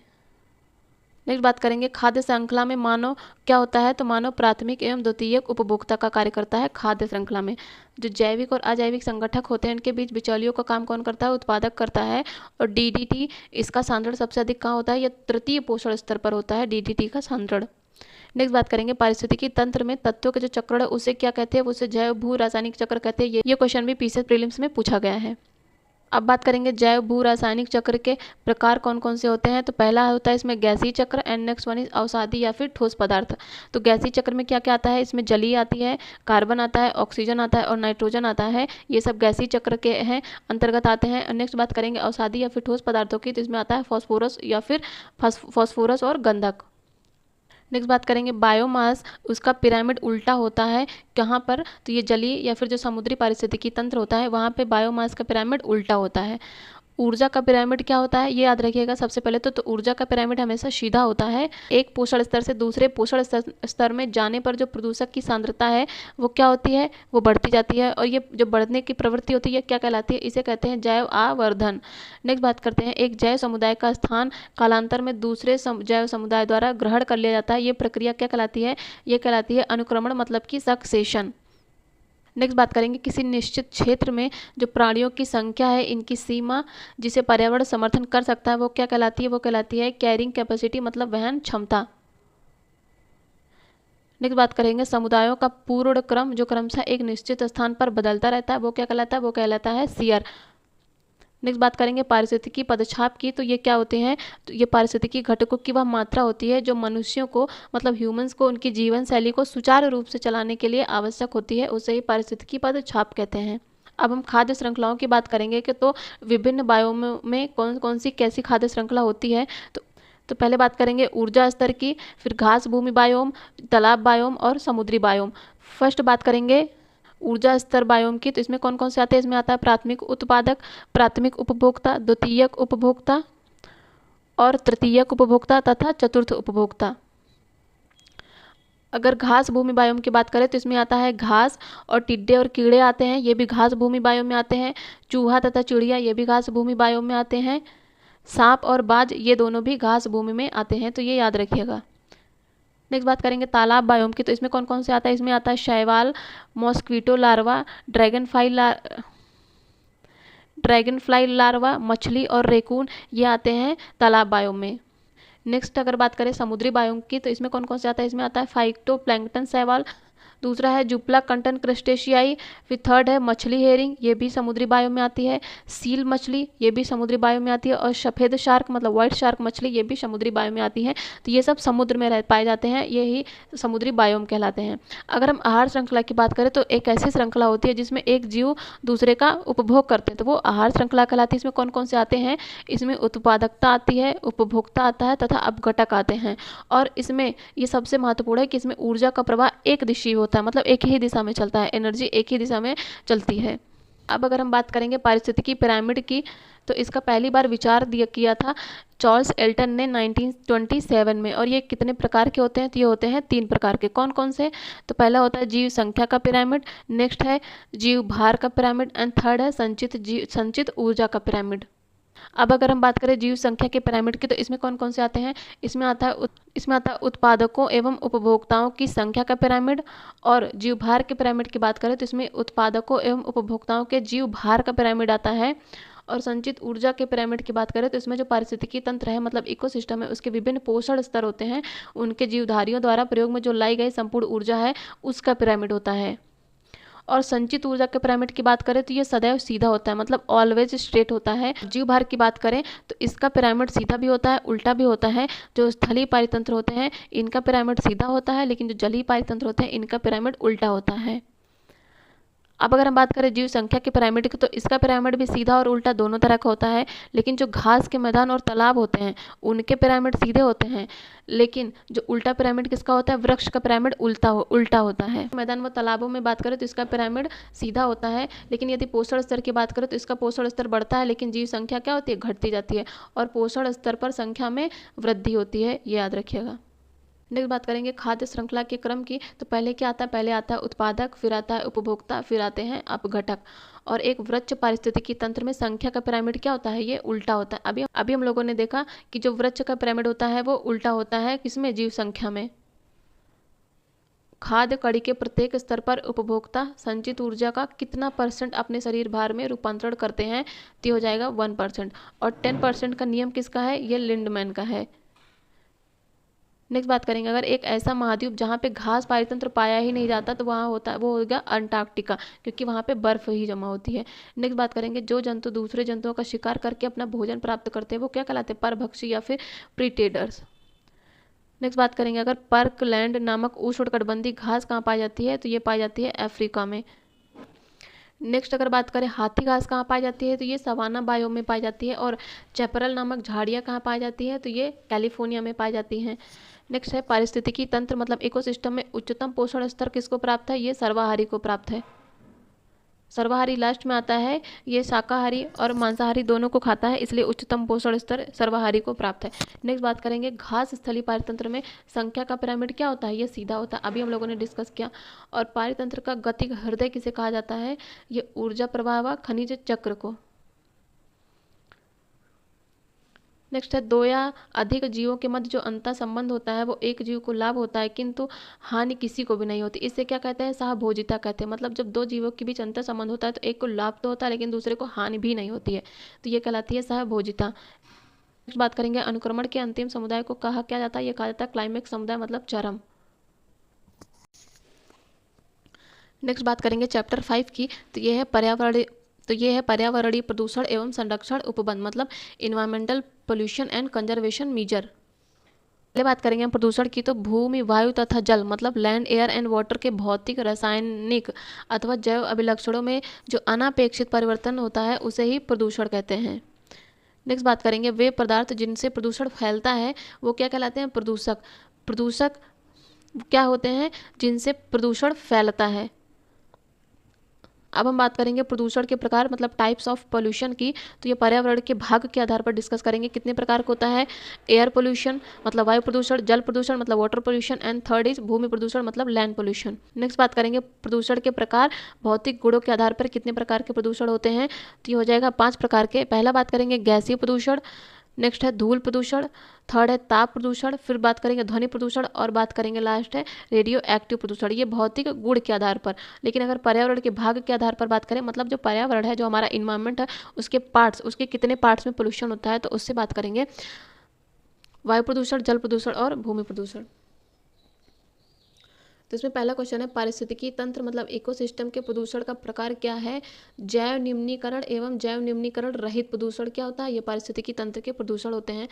नेक्स्ट बात करेंगे खाद्य श्रृंखला में मानव क्या होता है, तो मानव प्राथमिक एवं द्वितीयक उपभोक्ता का कार्य करता है। खाद्य श्रृंखला में जो जैविक और अजैविक संगठक होते हैं इनके बीच बिचौलियों का काम कौन करता है, उत्पादक करता है। और डीडीटी इसका सांद्रण सबसे अधिक कहाँ होता है, यह तृतीय पोषण स्तर पर होता है डीडीटी का सांद्रण। नेक्स्ट बात करेंगे पारिस्थितिकी तंत्र में तत्वों के जो चक्र है उसे क्या कहते हैं, उसे जैव भू रासायनिक चक्र कहते हैं। ये क्वेश्चन भी पीसीएस प्रीलिम्स में पूछा गया है। अब बात करेंगे जैव भू रासायनिक चक्र के प्रकार कौन कौन से होते हैं। तो पहला होता है इसमें गैसीय चक्र एंड नेक्स्ट वन इज अवसादी या फिर ठोस पदार्थ। तो गैसीय चक्र में क्या क्या आता है, इसमें जली आती है, कार्बन आता है, ऑक्सीजन आता है और नाइट्रोजन आता है। ये सब गैसीय चक्र के हैं अंतर्गत आते हैं। नेक्स्ट बात करेंगे अवसादी या फिर ठोस पदार्थों की, तो इसमें आता है फॉस्फोरस या फिर फॉस्फोरस और गंधक। नेक्स्ट बात करेंगे बायोमास, उसका पिरामिड उल्टा होता है कहाँ पर, तो ये जलीय या फिर जो समुद्री पारिस्थितिकी तंत्र होता है वहाँ पे बायोमास का पिरामिड उल्टा होता है। ऊर्जा का पिरामिड क्या होता है ये याद रखिएगा सबसे पहले तो ऊर्जा का पिरामिड हमेशा सीधा होता है। एक पोषण स्तर से दूसरे पोषण स्तर में जाने पर जो प्रदूषक की सांद्रता है वो क्या होती है, वो बढ़ती जाती है, और ये जो बढ़ने की प्रवृत्ति होती है क्या कहलाती है, इसे कहते हैं जैव आवर्धन। नेक्स्ट बात करते हैं एक जैव समुदाय का स्थान कालांतर में दूसरे जैव समुदाय द्वारा ग्रहण कर लिया जाता है, ये प्रक्रिया क्या कहलाती है, ये कहलाती है अनुक्रमण मतलब कि सक्सेशन। नेक्स्ट बात करेंगे किसी निश्चित क्षेत्र में जो प्राणियों की संख्या है इनकी सीमा जिसे पर्यावरण समर्थन कर सकता है वो क्या कहलाती है, वो कहलाती है कैरिंग कैपेसिटी मतलब वहन क्षमता। नेक्स्ट बात करेंगे समुदायों का पूर्ण क्रम जो क्रमशः एक निश्चित स्थान पर बदलता रहता है वो क्या कहलाता है, वो कहलाता है शियर। नेक्स्ट बात करेंगे पारिस्थितिकी पदछाप की। तो ये क्या होते हैं, तो ये पारिस्थितिकी घटकों की वह मात्रा होती है जो मनुष्यों को मतलब ह्यूमंस को उनकी जीवन शैली को सुचारू रूप से चलाने के लिए आवश्यक होती है, उसे ही पारिस्थितिकी पदछाप कहते हैं। अब हम खाद्य श्रृंखलाओं की बात करेंगे कि तो विभिन्न बायोम में कौन कौन सी कैसी खाद्य श्रृंखला होती है। तो पहले बात करेंगे ऊर्जा स्तर की, फिर घास भूमि बायोम, तालाब बायोम और समुद्री बायोम। फर्स्ट बात करेंगे ऊर्जा स्तर बायोम की, तो इसमें कौन कौन से आते हैं। इसमें आता है प्राथमिक उत्पादक, प्राथमिक उपभोक्ता, द्वितीयक उपभोक्ता और तृतीयक उपभोक्ता तथा चतुर्थ उपभोक्ता। अगर घास भूमि बायोम की बात करें तो इसमें आता है घास और टिड्डे और कीड़े आते हैं, ये भी घास भूमि बायोम में आते हैं। चूहा तथा चिड़िया ये भी घास भूमि बायोम में आते हैं। सांप और बाज ये दोनों भी घास भूमि में आते हैं, तो ये याद रखिएगा। नेक्स्ट बात करेंगे तालाब बायोम की, तो इसमें कौन कौन से आता है। इसमें आता है शैवाल, mosquito larva, dragon fly larva, मछली और रेकून, ये आते हैं तालाब बायोम में। नेक्स्ट अगर बात करें समुद्री बायोम की, तो इसमें कौन कौन से आता है। इसमें आता है फाइटोप्लैंक्टन शैवाल, दूसरा है जुप्ला कंटन क्रस्टेशियाई, फिर थर्ड है मछली हेरिंग, ये भी समुद्री बायोम में आती है। सील मछली ये भी समुद्री बायोम में आती है। और सफ़ेद शार्क मतलब व्हाइट शार्क मछली ये भी समुद्री बायोम में आती है। तो ये सब समुद्र में पाए जाते हैं, यही समुद्री बायोम कहलाते हैं। अगर हम आहार श्रृंखला की बात करें तो एक ऐसी श्रृंखला होती है जिसमें एक जीव दूसरे का उपभोग करते हैं, तो वो आहार श्रृंखला कहलाती है। इसमें कौन कौन से आते हैं। इसमें उत्पादकता आती है, उपभोक्ता आता है तथा अपघटक आते हैं। और इसमें ये सबसे महत्वपूर्ण है कि इसमें ऊर्जा का प्रवाह एक दिशीय होता है, मतलब एक ही दिशा में चलता है, एनर्जी एक ही दिशा में चलती है। अब अगर हम बात करेंगे पारिस्थितिकी पिरामिड की, तो इसका पहली बार विचार किया था चार्ल्स एल्टन ने 1927 में। और ये कितने प्रकार के होते हैं। तो ये होते हैं 3 प्रकार के। कौन कौन से। तो पहला होता है जीव संख्या का पिरामिड, नेक्स्ट है जीव भार का पिरामिड एंड थर्ड है संचित ऊर्जा का पिरामिड। अब अगर हम बात करें जीव संख्या के पिरामिड की, तो इसमें कौन कौन से आते हैं। इसमें आता है उत्पादकों एवं उपभोक्ताओं की संख्या का पिरामिड। और जीव भार के पिरामिड की बात करें तो इसमें उत्पादकों एवं उपभोक्ताओं के जीव भार का पिरामिड आता है। और संचित ऊर्जा के पिरामिड की बात करें तो इसमें जो पारिस्थितिकी तंत्र है मतलब इकोसिस्टम है, उसके विभिन्न पोषण स्तर होते हैं, उनके जीवधारियों द्वारा प्रयोग में जो लाई गई संपूर्ण ऊर्जा है उसका पिरामिड होता है। और संचित ऊर्जा के पिरामिड की बात करें तो ये सदैव सीधा होता है, मतलब ऑलवेज स्ट्रेट होता है। जीव भार की बात करें तो इसका पिरामिड सीधा भी होता है, उल्टा भी होता है। जो स्थलीय पारितंत्र होते हैं इनका पिरामिड सीधा होता है, लेकिन जो जलीय पारितंत्र होते हैं इनका पिरामिड उल्टा होता है। अब अगर हम बात करें जीव संख्या के पिरामिड की, तो इसका पिरामिड भी सीधा और उल्टा दोनों तरह का होता है। लेकिन जो घास के मैदान और तालाब होते हैं उनके पिरामिड सीधे होते हैं, लेकिन जो उल्टा पिरामिड किसका होता है, वृक्ष का पिरामिड उल्टा होता है। मैदान व तालाबों में बात करें तो इसका पिरामिड सीधा होता है, लेकिन यदि पोषण स्तर की बात करें तो इसका पोषण स्तर बढ़ता है, लेकिन जीव संख्या क्या होती है, घटती जाती है। और पोषण स्तर पर संख्या में वृद्धि होती है, ये याद रखिएगा। नेक्स्ट बात करेंगे खाद्य श्रृंखला के क्रम की, तो पहले क्या आता है, पहले आता है उत्पादक, फिर आता है उपभोक्ता, फिर आते हैं अपघटक। और एक वृक्ष पारिस्थितिकी तंत्र में संख्या का पिरामिड क्या होता है, ये उल्टा होता है। अभी हम लोगों ने देखा कि जो वृक्ष का पिरामिड होता है वो उल्टा होता है, किसमें, जीव संख्या में। खाद्य कड़ी के प्रत्येक स्तर पर उपभोक्ता संचित ऊर्जा का कितना % अपने शरीर भार में रूपांतरण करते हैं, तो हो जाएगा 1%। और 10% का नियम किसका है, ये लिंडमैन का है। नेक्स्ट बात करेंगे अगर एक ऐसा महाद्वीप जहाँ पे घास पारितंत्र पाया ही नहीं जाता तो वहाँ होता है, वो होगा अंटार्कटिका, क्योंकि वहाँ पे बर्फ ही जमा होती है। नेक्स्ट बात करेंगे जो जंतु दूसरे जंतुओं का शिकार करके अपना भोजन प्राप्त करते हैं वो क्या कहलाते हैं, परभक्षी या फिर प्रीडेटर्स। नेक्स्ट बात करेंगे अगर पर्कलैंड नामक उष्णकटिबंधीय घास कहाँ पाई जाती है, तो ये पाई जाती है अफ्रीका में। नेक्स्ट अगर बात करें हाथी घास कहाँ पाई जाती है, तो ये सवाना बायोम में पाई जाती है। और चैपरल नामक झाड़ियाँ कहाँ पाई जाती है, तो ये कैलिफोर्निया में पाई जाती हैं। नेक्स्ट है पारिस्थितिकी तंत्र मतलब इकोसिस्टम में उच्चतम पोषण स्तर किसको प्राप्त है, ये सर्वाहारी को प्राप्त है। सर्वाहारी लास्ट में आता है, ये शाकाहारी और मांसाहारी दोनों को खाता है, इसलिए उच्चतम पोषण स्तर सर्वाहारी को प्राप्त है। नेक्स्ट बात करेंगे घास स्थलीय पारितंत्र में संख्या का पिरामिड क्या होता है, ये सीधा होता है, अभी हम लोगों ने डिस्कस किया। और पारितंत्र का गतिक हृदय किसे कहा जाता है, ये ऊर्जा प्रवाह व खनिज चक्र को। नेक्स्ट है दो या अधिक जीवों के मध्य जो अंतर संबंध होता है वो एक जीव को लाभ होता है किंतु हानि किसी को भी नहीं होती, इससे क्या कहते हैं, सहभोजिता कहते हैं। मतलब जब दो जीवों के बीच अंतर संबंध होता है तो एक को लाभ तो होता है लेकिन दूसरे को हानि भी नहीं होती है, तो ये कहलाती है सहभोजिता। नेक्स्ट बात करेंगे अनुक्रमण के अंतिम समुदाय को कहा क्या जाता है, ये कहा जाता है क्लाइमेक्स समुदाय मतलब चरम। नेक्स्ट बात करेंगे चैप्टर 5 की, तो ये है पर्यावरणीय प्रदूषण एवं संरक्षण उपबंध मतलब environmental pollution and conservation measure. पहले बात करेंगे हम प्रदूषण की, तो भूमि, वायु तथा जल मतलब लैंड, एयर एंड वाटर के भौतिक, रासायनिक अथवा जैव अभिलक्षणों में जो अनापेक्षित परिवर्तन होता है उसे ही प्रदूषण कहते हैं। नेक्स्ट बात करेंगे वे पदार्थ जिनसे प्रदूषण फैलता है वो क्या कहलाते हैं? प्रदूषक। प्रदूषक क्या होते हैं? जिनसे प्रदूषण फैलता है। अब हम बात करेंगे प्रदूषण के प्रकार मतलब टाइप्स ऑफ पोल्यूशन की, तो ये पर्यावरण के भाग के आधार पर डिस्कस करेंगे कितने प्रकार का होता है। एयर पोल्यूशन मतलब वायु प्रदूषण, जल प्रदूषण मतलब water pollution, and third is भूमि प्रदूषण मतलब लैंड पोल्यूशन। नेक्स्ट बात करेंगे प्रदूषण के प्रकार, भौतिक गुणों के आधार पर कितने प्रकार के प्रदूषण होते हैं, तो ये हो जाएगा 5 प्रकार के। पहला बात करेंगे गैसीय प्रदूषण, नेक्स्ट है धूल प्रदूषण, थर्ड है ताप प्रदूषण, फिर बात करेंगे ध्वनि प्रदूषण और बात करेंगे लास्ट है रेडियो एक्टिव प्रदूषण। ये भौतिक गुण के आधार पर। लेकिन अगर पर्यावरण के भाग के आधार पर बात करें मतलब जो पर्यावरण है, जो हमारा इन्वायरमेंट है, उसके पार्ट्स, उसके कितने पार्ट्स में पोल्यूशन होता है, तो उससे बात करेंगे वायु प्रदूषण, जल प्रदूषण और भूमि प्रदूषण। तो इसमें पहला क्वेश्चन है पारिस्थितिकी तंत्र मतलब इकोसिस्टम के प्रदूषण का प्रकार क्या है। जैव निम्नीकरण एवं जैव निम्नीकरण रहित प्रदूषण क्या होता है? ये पारिस्थितिकी तंत्र के प्रदूषण होते हैं।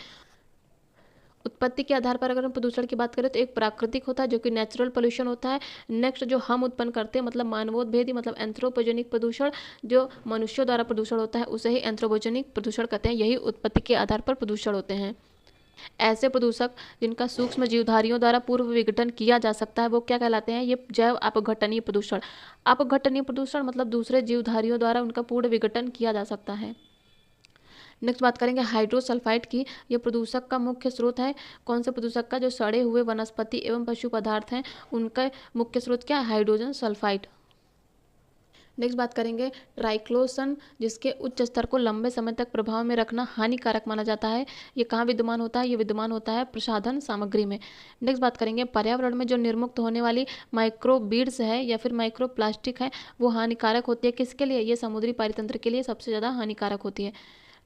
उत्पत्ति के आधार पर अगर हम प्रदूषण की बात करें तो एक प्राकृतिक होता है जो कि नेचुरल पोल्यूशन होता है। नेक्स्ट जो हम उत्पन्न करते हैं मतलब मानवोद्भेदी मतलब एंथ्रोपोजेनिक प्रदूषण, जो मनुष्यों द्वारा प्रदूषण होता है उसे ही एंथ्रोपोजेनिक प्रदूषण कहते हैं। यही उत्पत्ति के आधार पर प्रदूषण होते हैं। ऐसे प्रदूषक जिनका सूक्ष्म जीवधारियों द्वारा पूर्व विघटन किया जा सकता है वो क्या कहलाते हैं? ये जैव अपघटनीय प्रदूषण। अपघटनीय प्रदूषण मतलब दूसरे जीवधारियों द्वारा उनका पूर्ण विघटन किया जा सकता है। नेक्स्ट बात करेंगे हाइड्रोसल्फाइड की। ये प्रदूषक का मुख्य स्रोत है। कौन से प्रदूषक का? जो सड़े हुए वनस्पति एवं पशु पदार्थ हैं उनका मुख्य स्रोत क्या है? Hydrogen sulphide. नेक्स्ट बात करेंगे ट्राइक्लोसन, जिसके उच्च स्तर को लंबे समय तक प्रभाव में रखना हानिकारक माना जाता है। ये कहाँ विद्यमान होता है? ये विद्यमान होता है प्रसाधन सामग्री में। नेक्स्ट बात करेंगे पर्यावरण में जो निर्मुक्त होने वाली माइक्रोबीड्स है या फिर माइक्रोप्लास्टिक है वो हानिकारक होती है। किसके लिए? ये समुद्री पारितंत्र के लिए सबसे ज़्यादा हानिकारक होती है।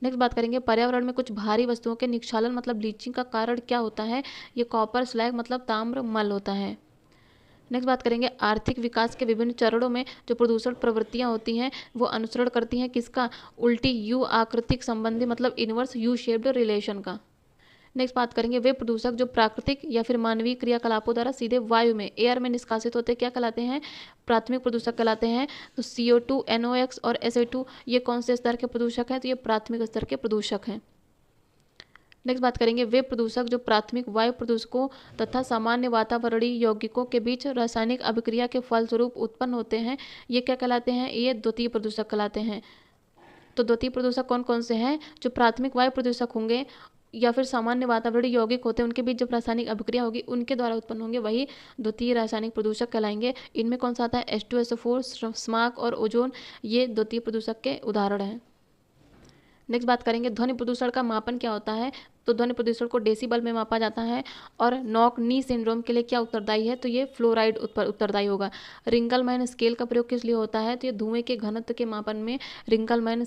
नेक्स्ट बात करेंगे पर्यावरण में कुछ भारी वस्तुओं के निक्षालन मतलब ब्लीचिंग का कारण क्या होता है? ये कॉपर स्लैग मतलब ताम्र मल होता है। नेक्स्ट बात करेंगे आर्थिक विकास के विभिन्न चरणों में जो प्रदूषण प्रवृत्तियां होती हैं वो अनुसरण करती हैं किसका? उल्टी यू आकृतिक संबंधी मतलब इनवर्स यू शेप्ड रिलेशन का। नेक्स्ट बात करेंगे वे प्रदूषक जो प्राकृतिक या फिर मानवीय क्रियाकलापों द्वारा सीधे वायु में एयर में निष्कासित होते क्या कहलाते हैं? प्राथमिक प्रदूषक कहलाते हैं। तो CO2, NOx और SO2 ये कौन से स्तर के प्रदूषक हैं? तो ये प्राथमिक स्तर के प्रदूषक हैं। नेक्स्ट बात करेंगे वे प्रदूषक जो प्राथमिक वायु प्रदूषकों तथा सामान्य वातावरणीय यौगिकों के बीच रासायनिक अभिक्रिया के फलस्वरूप उत्पन्न होते हैं ये क्या कहलाते हैं? ये द्वितीय प्रदूषक कहलाते हैं। तो द्वितीय प्रदूषक कौन कौन से हैं? जो प्राथमिक वायु प्रदूषक होंगे या फिर सामान्य वातावरणीय यौगिक होते हैं उनके बीच जब रासायनिक अभिक्रिया होगी उनके द्वारा उत्पन्न होंगे वही द्वितीय रासायनिक प्रदूषक कहलाएंगे। इनमें कौन सा आता है? H2SO4, स्माग और ओजोन, ये द्वितीय प्रदूषक के उदाहरण हैं। नेक्स्ट बात करेंगे ध्वनि प्रदूषण का मापन क्या होता है। तो ध्वनि प्रदूषण को डेसिबल में मापा जाता है। और नॉक नी सिंड्रोम के लिए क्या उत्तरदायी है? तो ये फ्लोराइड उत्तरदायी होगा। रिंगलमैन स्केल का प्रयोग किस लिए होता है? तो ये धुएं के घनत्व के मापन में रिंगलमैन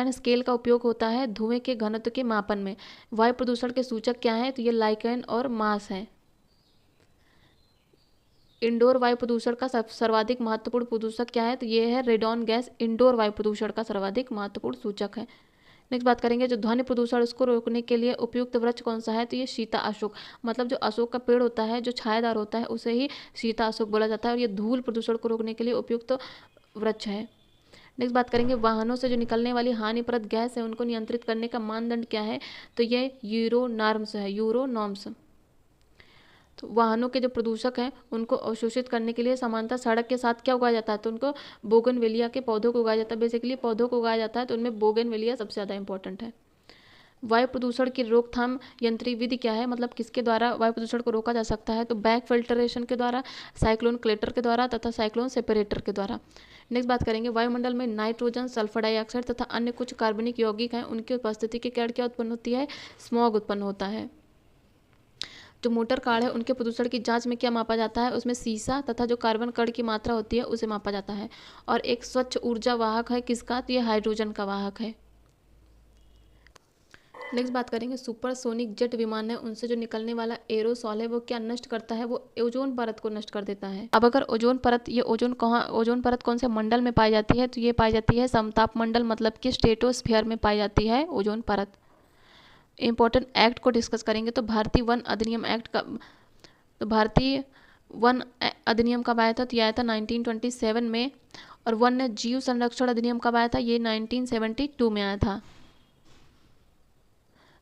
स्केल का उपयोग होता है धुएं के घनत्व के मापन में। वायु प्रदूषण के सूचक क्या हैं? तो ये लाइकेन और मास है। इंडोर वायु प्रदूषण का सर्वाधिक महत्वपूर्ण प्रदूषक क्या है? तो ये है रेडॉन गैस। इंडोर वायु प्रदूषण का सर्वाधिक महत्वपूर्ण सूचक है। नेक्स्ट बात करेंगे जो ध्वनि प्रदूषण उसको रोकने के लिए उपयुक्त वृक्ष कौन सा है? तो ये सीता अशोक मतलब जो अशोक का पेड़ होता है जो छायादार होता है उसे ही सीता अशोक बोला जाता है और ये धूल प्रदूषण को रोकने के लिए उपयुक्त वृक्ष है। नेक्स्ट बात करेंगे वाहनों से जो निकलने वाली हानिप्रद गैस है उनको नियंत्रित करने का मानदंड क्या है? तो ये यूरो नॉर्म्स। तो वाहनों के जो प्रदूषक हैं उनको अवशोषित करने के लिए समानता सड़क के साथ क्या उगाया जाता है? तो उनको बोगनवेलिया के पौधों को उगाया जाता है। बेसिकली पौधों को उगाया जाता है तो उनमें बोगनवेलिया सबसे ज़्यादा इंपॉर्टेंट है। वायु प्रदूषण की रोकथाम यंत्रीय विधि क्या है? मतलब किसके द्वारा वायु प्रदूषण को रोका जा सकता है? तो बैक फिल्टरेशन के द्वारा, साइक्लोन क्लेटर के द्वारा तथा साइक्लोन सेपरेटर के द्वारा। नेक्स्ट बात करेंगे वायुमंडल में नाइट्रोजन, सल्फर डाइऑक्साइड तथा अन्य कुछ कार्बनिक यौगिक हैं उनकी उपस्थिति के कारण क्या उत्पन्न होती है? स्मॉग उत्पन्न होता है। जो मोटर कार है उनके प्रदूषण की जांच में क्या मापा जाता है? उसमें सीसा तथा जो कार्बन कण की मात्रा होती है उसे मापा जाता है। और एक स्वच्छ ऊर्जा वाहक है किसका? तो ये हाइड्रोजन का वाहक है। नेक्स्ट बात करेंगे सुपरसोनिक जेट विमान है उनसे जो निकलने वाला एरोसॉल है वो क्या नष्ट करता है? वो ओजोन परत को नष्ट कर देता है। अब अगर ओजोन परत, ये ओजोन परत कौन से मंडल में पाई जाती है? तो ये पाई जाती है समताप मंडल मतलब कि स्ट्रेटोस्फीयर में पाई जाती है ओजोन परत। इम्पोर्टेंट एक्ट को डिस्कस करेंगे तो भारतीय वन अधिनियम एक्ट का, तो भारतीय वन अधिनियम कब आया था? तो यह आया था 1927 में। और वन्य जीव संरक्षण अधिनियम कब आया था? ये 1972 में आया था।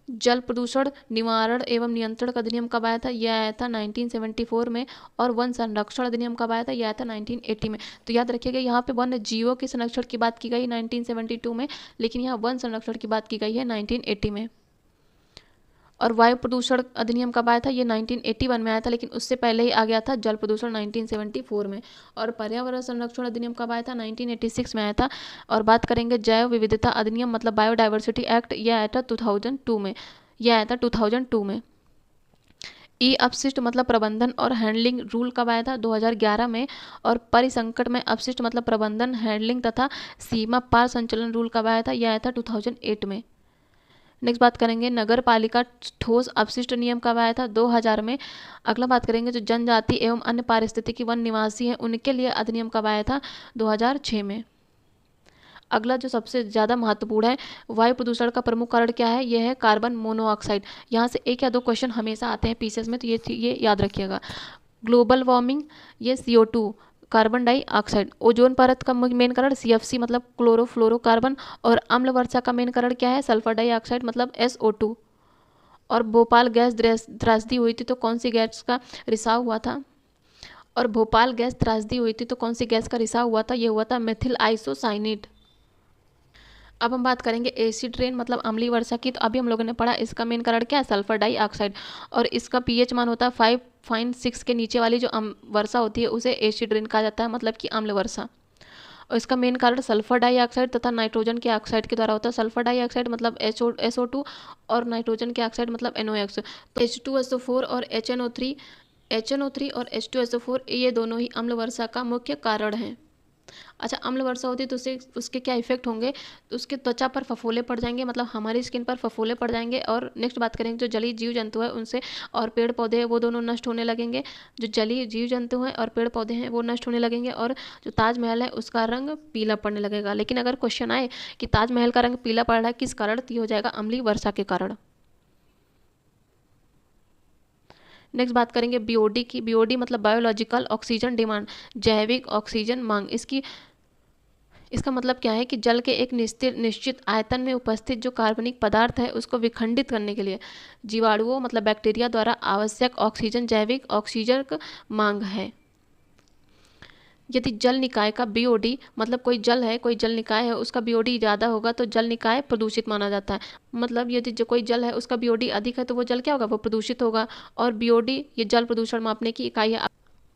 जल प्रदूषण निवारण एवं नियंत्रण का अधिनियम कब आया था? यह आया था 1974 में। और वन संरक्षण अधिनियम कब आया था? यह आया था 1980 में। तो याद रखिएगा यहाँ पे वन्य जीवों के संरक्षण की बात की गई 1972 में, लेकिन यहाँ वन संरक्षण की बात की गई है 1980 में। और वायु प्रदूषण अधिनियम कब आया था? ये 1981 में आया था, लेकिन उससे पहले ही आ गया था जल प्रदूषण 1974 में। और पर्यावरण संरक्षण अधिनियम कब आया था? 1986 में आया था। और बात करेंगे जैव विविधता अधिनियम मतलब बायोडाइवर्सिटी एक्ट, यह आया था 2002 में। यह आया था 2002 में। ई अपशिष्ट मतलब प्रबंधन और हैंडलिंग रूल कब आया था? 2011 में। और परिसंकट में अपशिष्ट मतलब प्रबंधन, हैंडलिंग तथा सीमा पार संचलन रूल कब आया था? यह आया था 2008 में। नेक्स्ट बात करेंगे नगर पालिका ठोस अपशिष्ट नियम कब आया था? 2000 में। अगला बात करेंगे जो जनजाति एवं अन्य पारिस्थितिकी वन निवासी हैं उनके लिए अधिनियम कब आया था? 2006 में। अगला जो सबसे ज़्यादा महत्वपूर्ण है, वायु प्रदूषण का प्रमुख कारण क्या है? यह है कार्बन मोनोऑक्साइड। यहाँ से एक या दो क्वेश्चन हमेशा आते हैं पीसीएस में, तो ये याद रखिएगा। ग्लोबल वार्मिंग, ये CO2 कार्बन डाइऑक्साइड। ओजोन परत का मेन कारण CFC मतलब क्लोरोफ्लोरोकार्बन। और अम्ल वर्षा का मेन कारण क्या है? सल्फर डाइऑक्साइड मतलब SO2। और भोपाल गैस त्रासदी हुई थी तो कौन सी गैस का रिसाव हुआ था? और भोपाल गैस त्रासदी हुई थी तो कौन सी गैस का रिसाव हुआ था? ये हुआ था मेथिल आइसोसाइनेट। अब हम बात करेंगे एसिड रेन मतलब अम्लीय वर्षा की। तो अभी हम लोगों ने पढ़ा इसका मेन कारण क्या है? Sulphur dioxide. और इसका pH मान होता है 5.6 के नीचे वाली जो वर्षा होती है उसे एसिड रेन कहा जाता है, मतलब कि अम्ल वर्षा। और इसका मेन कारण सल्फर डाइऑक्साइड तथा नाइट्रोजन के ऑक्साइड के द्वारा होता है। सल्फर डाइऑक्साइड मतलब SO2 और नाइट्रोजन के ऑक्साइड मतलब NOx। तो H2SO4 और HNO3 और H2SO4 ये दोनों ही अम्ल वर्षा का मुख्य कारण हैं। अच्छा, अम्ल वर्षा होती है तो उसके क्या इफेक्ट होंगे? तो उसके त्वचा पर फफोले पड़ जाएंगे, मतलब हमारी स्किन पर फफोले पड़ जाएंगे। और नेक्स्ट बात करेंगे जो जलीय जीव जंतु है उनसे और पेड़ पौधे हैं वो दोनों नष्ट होने लगेंगे। जो जलीय जीव जंतु हैं और पेड़ पौधे हैं वो नष्ट होने लगेंगे। और जो ताजमहल है उसका रंग पीला पड़ने लगेगा। लेकिन अगर क्वेश्चन आए कि ताजमहल का रंग पीला पड़ रहा है किस कारण, तो ये हो जाएगा अम्लीय वर्षा के कारण। नेक्स्ट बात करेंगे BOD की। BOD मतलब बायोलॉजिकल ऑक्सीजन डिमांड, जैविक ऑक्सीजन मांग। इसका मतलब क्या है कि जल के एक निश्चित आयतन में उपस्थित जो कार्बनिक पदार्थ है उसको विखंडित करने के लिए जीवाणुओं मतलब बैक्टीरिया द्वारा आवश्यक ऑक्सीजन जैविक ऑक्सीजन मांग है। यदि जल निकाय का BOD मतलब कोई जल निकाय है उसका BOD ज़्यादा होगा तो जल निकाय प्रदूषित माना जाता है। मतलब यदि जो कोई जल है उसका BOD अधिक है तो वो जल क्या होगा? वो प्रदूषित होगा। और BOD ये जल प्रदूषण मापने की इकाई है।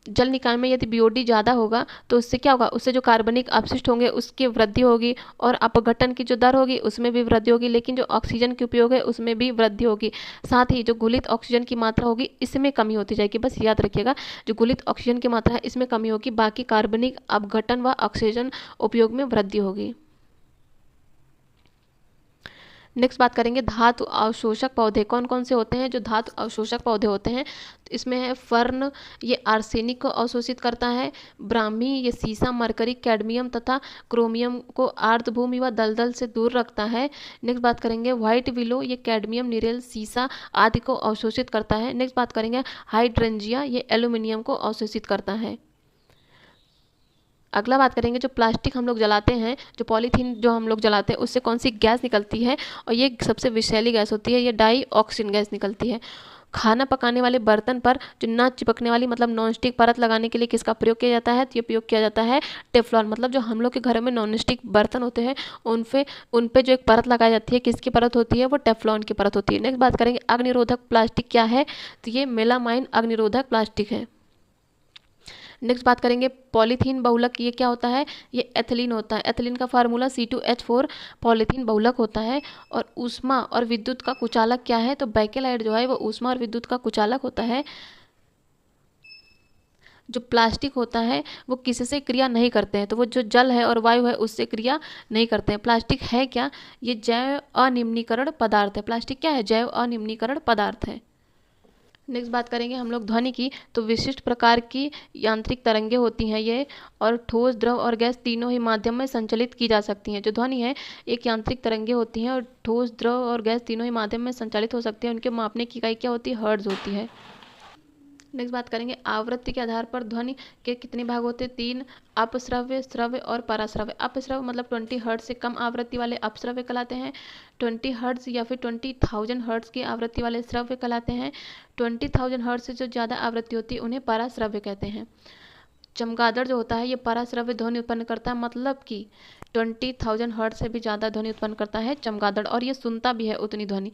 जल निकाय में यदि BOD ज़्यादा होगा तो उससे क्या होगा? उससे जो कार्बनिक अपशिष्ट होंगे उसकी वृद्धि होगी और अपघटन की जो दर होगी उसमें भी वृद्धि होगी। लेकिन जो ऑक्सीजन के उपयोग है उसमें भी वृद्धि होगी। साथ ही जो घुलित ऑक्सीजन की मात्रा होगी इसमें कमी होती जाएगी। बस याद रखिएगा जो घुलित ऑक्सीजन की मात्रा है इसमें कमी होगी, बाकी कार्बनिक अपघटन व ऑक्सीजन उपयोग में वृद्धि होगी। नेक्स्ट बात करेंगे धातु अवशोषक पौधे कौन कौन से होते हैं? जो धातु अवशोषक पौधे होते हैं तो इसमें है फर्न, ये आर्सेनिक को अवशोषित करता है। ब्राह्मी, ये सीसा मरकरी कैडमियम तथा क्रोमियम को आर्द्रभूमि व दलदल से दूर रखता है। नेक्स्ट बात करेंगे व्हाइट विलो, ये कैडमियम निरेल सीसा आदि को अवशोषित करता है। नेक्स्ट बात करेंगे हाइड्रेंजिया, ये एल्यूमिनियम को अवशोषित करता है। अगला बात करेंगे जो प्लास्टिक हम लोग जलाते हैं, जो पॉलीथीन जो हम लोग जलाते हैं उससे कौन सी गैस निकलती है? और ये सबसे विषैली गैस होती है, ये डाइऑक्सिन गैस निकलती है। खाना पकाने वाले बर्तन पर जो ना चिपकने वाली मतलब नॉन स्टिक परत लगाने के लिए किसका प्रयोग किया जाता है? तो ये प्रयोग किया जाता है टेफ्लॉन। मतलब जो हम लोग के घर में नॉन स्टिक बर्तन होते हैं उन पे जो एक परत लगाई जाती है किसकी परत होती है? वो टेफ्लॉन की परत होती है। नेक्स्ट बात करेंगे अग्निरोधक प्लास्टिक क्या है? तो ये मेलामाइन अग्निरोधक प्लास्टिक है। नेक्स्ट बात करेंगे पॉलीथीन बहुलक, ये क्या होता है? ये एथिलीन होता है। एथिलीन का फार्मूला C2H4 पॉलीथीन बहुलक होता है। और ऊष्मा और विद्युत का कुचालक क्या है? तो बैकेलाइट जो है वो ऊष्मा और विद्युत का कुचालक होता है। जो प्लास्टिक होता है वो किसी से क्रिया नहीं करते हैं, तो वो जो जल है और वायु है उससे क्रिया नहीं करते हैं। प्लास्टिक है क्या? ये जैव अनिम्नीकरण पदार्थ है। प्लास्टिक क्या है? जैव अनिम्नीकरण पदार्थ है। नेक्स्ट बात करेंगे हम लोग ध्वनि की। तो विशिष्ट प्रकार की यांत्रिक तरंगे होती हैं ये, और ठोस, द्रव और गैस तीनों ही माध्यम में संचालित की जा सकती हैं। जो ध्वनि है एक यांत्रिक तरंगे होती हैं, और ठोस, द्रव और गैस तीनों ही माध्यम में संचालित हो सकती है। उनके मापने की इकाई क्या होती है? हर्ट्ज होती है। नेक्स्ट बात करेंगे आवृत्ति के आधार पर ध्वनि के कितने भाग होते हैं? 3। अपश्रव्य, श्रव्य और पराश्रव्य। अपश्रव्य मतलब 20 हर्ट्ज से कम आवृत्ति वाले अपश्रव्य कहलाते हैं। 20 हर्ट्ज या फिर 20,000 हर्ट्ज की आवृत्ति वाले श्रव्य कहलाते हैं। 20,000 हर्ट्ज से जो ज़्यादा आवृत्ति होती है उन्हें पराश्रव्य कहते हैं। चमगादड़ जो होता है ये पराश्रव्य ध्वनि उत्पन्न करता है, मतलब कि 20,000 हर्ट्ज से भी ज़्यादा ध्वनि उत्पन्न करता है चमगादड़, और ये सुनता भी है उतनी ध्वनि।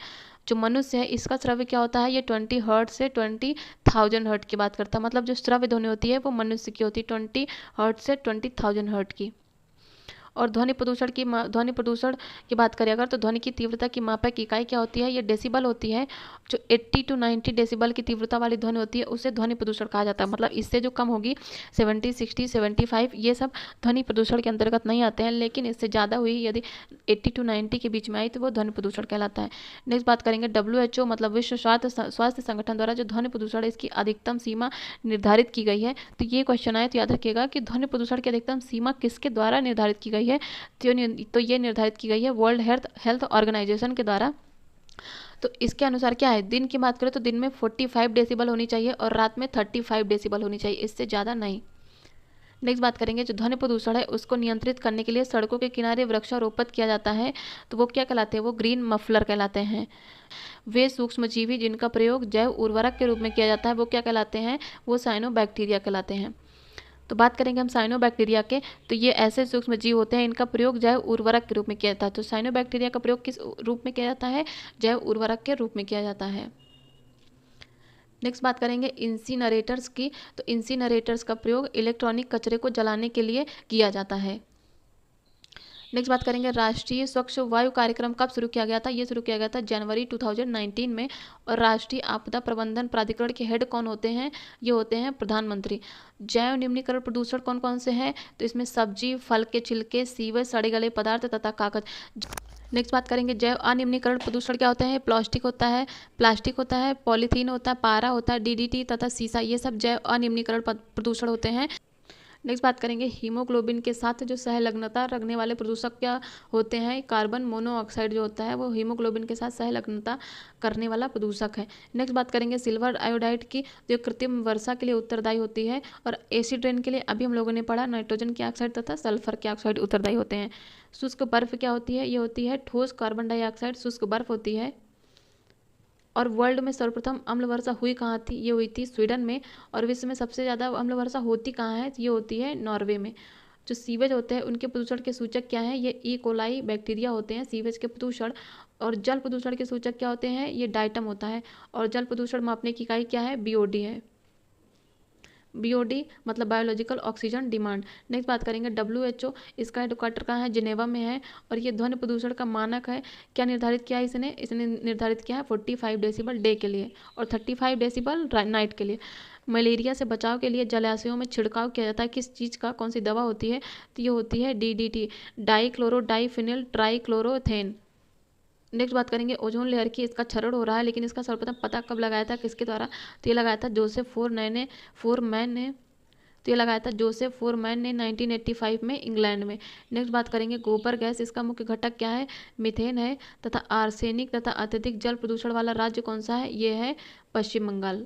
जो मनुष्य है इसका श्रव्य क्या होता है? ये 20 हर्ट्ज से 20,000 हर्ट्ज की बात करता है, मतलब जो श्रव्य ध्वनि होती है वो मनुष्य की होती है 20 हर्ट्ज से 20,000 हर्ट्ज की। और ध्वनि प्रदूषण की बात करें अगर, तो ध्वनि की तीव्रता की मापक इकाई क्या होती है? ये डेसिबल होती है। जो 80 to 90 डेसिबल की तीव्रता वाली ध्वनि होती है उसे ध्वनि प्रदूषण कहा जाता है। मतलब इससे जो कम होगी 70, 60, 75 ये सब ध्वनि प्रदूषण के अंतर्गत नहीं आते हैं, लेकिन इससे ज़्यादा हुई यदि 80 to 90 के बीच में आई तो वो ध्वनि प्रदूषण कहलाता है। नेक्स्ट बात करेंगे WHO मतलब विश्व स्वास्थ्य संगठन द्वारा जो ध्वनि प्रदूषण है इसकी अधिकतम सीमा निर्धारित की गई है। तो ये क्वेश्चन आए तो याद रखिएगा कि ध्वनि प्रदूषण की अधिकतम सीमा किसके द्वारा निर्धारित की गई है? तो ये निर्धारित की गई है वर्ल्ड हेल्थ ऑर्गेनाइजेशन के द्वारा। तो इसके अनुसार क्या है? दिन की बात करें तो दिन में 45 डेसिबल होनी चाहिए और रात में 35 डेसिबल होनी चाहिए, इससे ज़्यादा नहीं। नेक्स्ट बात करेंगे जो ध्वनि प्रदूषण है उसको नियंत्रित करने के लिए सड़कों के किनारे वृक्षारोपण किया जाता है, तो वो क्या कहलाते हैं? वो ग्रीन मफलर कहलाते हैं। वे सूक्ष्मजीवी जिनका प्रयोग जैव उर्वरक के रूप में किया जाता है वो क्या कहलाते हैं? वो साइनोबैक्टीरिया कहलाते हैं। तो बात करेंगे हम साइनोबैक्टीरिया के, तो ये ऐसे सूक्ष्म जीव होते हैं इनका प्रयोग जैव उर्वरक के रूप में किया जाता है। तो साइनोबैक्टीरिया का प्रयोग किस रूप में किया जाता है? जैव उर्वरक के रूप में किया जाता है। नेक्स्ट बात करेंगे इंसिनरेटर्स की। तो इंसिनरेटर्स का प्रयोग इलेक्ट्रॉनिक कचरे को जलाने के लिए किया जाता है। नेक्स्ट बात करेंगे राष्ट्रीय स्वच्छ वायु कार्यक्रम कब शुरू किया गया था? ये शुरू किया गया था जनवरी 2019 में। और राष्ट्रीय आपदा प्रबंधन प्राधिकरण के हेड कौन होते हैं? ये होते हैं प्रधानमंत्री। जैव निम्नीकरण प्रदूषण कौन कौन से हैं? तो इसमें सब्जी, फल के छिलके, सीवेज, सड़े गले पदार्थ तथा कागज। नेक्स्ट बात करेंगे जैव अनिम्नीकरण प्रदूषण क्या होते हैं? प्लास्टिक होता है, पॉलीथीन होता है, पारा होता है, DDT तथा सीसा, ये सब जैव अनिम्नीकरण प्रदूषण होते हैं। नेक्स्ट बात करेंगे हीमोग्लोबिन के साथ जो सहलग्नता रखने वाले प्रदूषक क्या होते हैं? कार्बन मोनोऑक्साइड जो होता है वो हीमोग्लोबिन के साथ सहलग्नता करने वाला प्रदूषक है। नेक्स्ट बात करेंगे सिल्वर आयोडाइड की, जो कृत्रिम वर्षा के लिए उत्तरदायी होती है। और एसिड रेन के लिए अभी हम लोगों ने पढ़ा नाइट्रोजन के ऑक्साइड तथा सल्फर के ऑक्साइड उत्तरदायी होते हैं। शुष्क बर्फ क्या होती है? ये होती है ठोस कार्बन डाइऑक्साइड शुष्क बर्फ होती है। और वर्ल्ड में सर्वप्रथम अम्ल वर्षा हुई कहाँ थी? ये हुई थी स्वीडन में। और विश्व में सबसे ज़्यादा अम्ल वर्षा होती कहाँ है? ये होती है नॉर्वे में। जो सीवेज होते हैं उनके प्रदूषण के सूचक क्या हैं? ये ई कोलाई बैक्टीरिया होते हैं सीवेज के प्रदूषण। और जल प्रदूषण के सूचक क्या होते हैं? ये डाइटम होता है। और जल प्रदूषण मापने की इकाई क्या है? BOD है। BOD मतलब बायोलॉजिकल ऑक्सीजन डिमांड। नेक्स्ट बात करेंगे WHO, इसका हेडक्वार्टर कहाँ है? जिनेवा में है। और ये ध्वनि प्रदूषण का मानक है। क्या निर्धारित किया है इसने निर्धारित किया है 45 डेसिबल डे के लिए और 35 डेसिबल नाइट के लिए। मलेरिया से बचाव के लिए जलाशयों में छिड़काव किया जाता है किस चीज़ का? कौन सी दवा होती है? तो ये होती है DDT, डाइक्लोरोडाइफिनिल ट्राइक्लोरोथेन। नेक्स्ट बात करेंगे ओजोन लेयर की, इसका क्षरण हो रहा है, लेकिन इसका सर्वप्रथम पता कब लगाया था? किसके द्वारा? तो ये लगाया था जोसेफ फोरमैन ने। तो ये लगाया था जोसेफ फोरमैन ने 1985 में इंग्लैंड में। नेक्स्ट बात करेंगे गोबर गैस, इसका मुख्य घटक क्या है? मीथेन है। तथा आर्सेनिक तथा अत्यधिक जल प्रदूषण वाला राज्य कौन सा है? ये है पश्चिम बंगाल।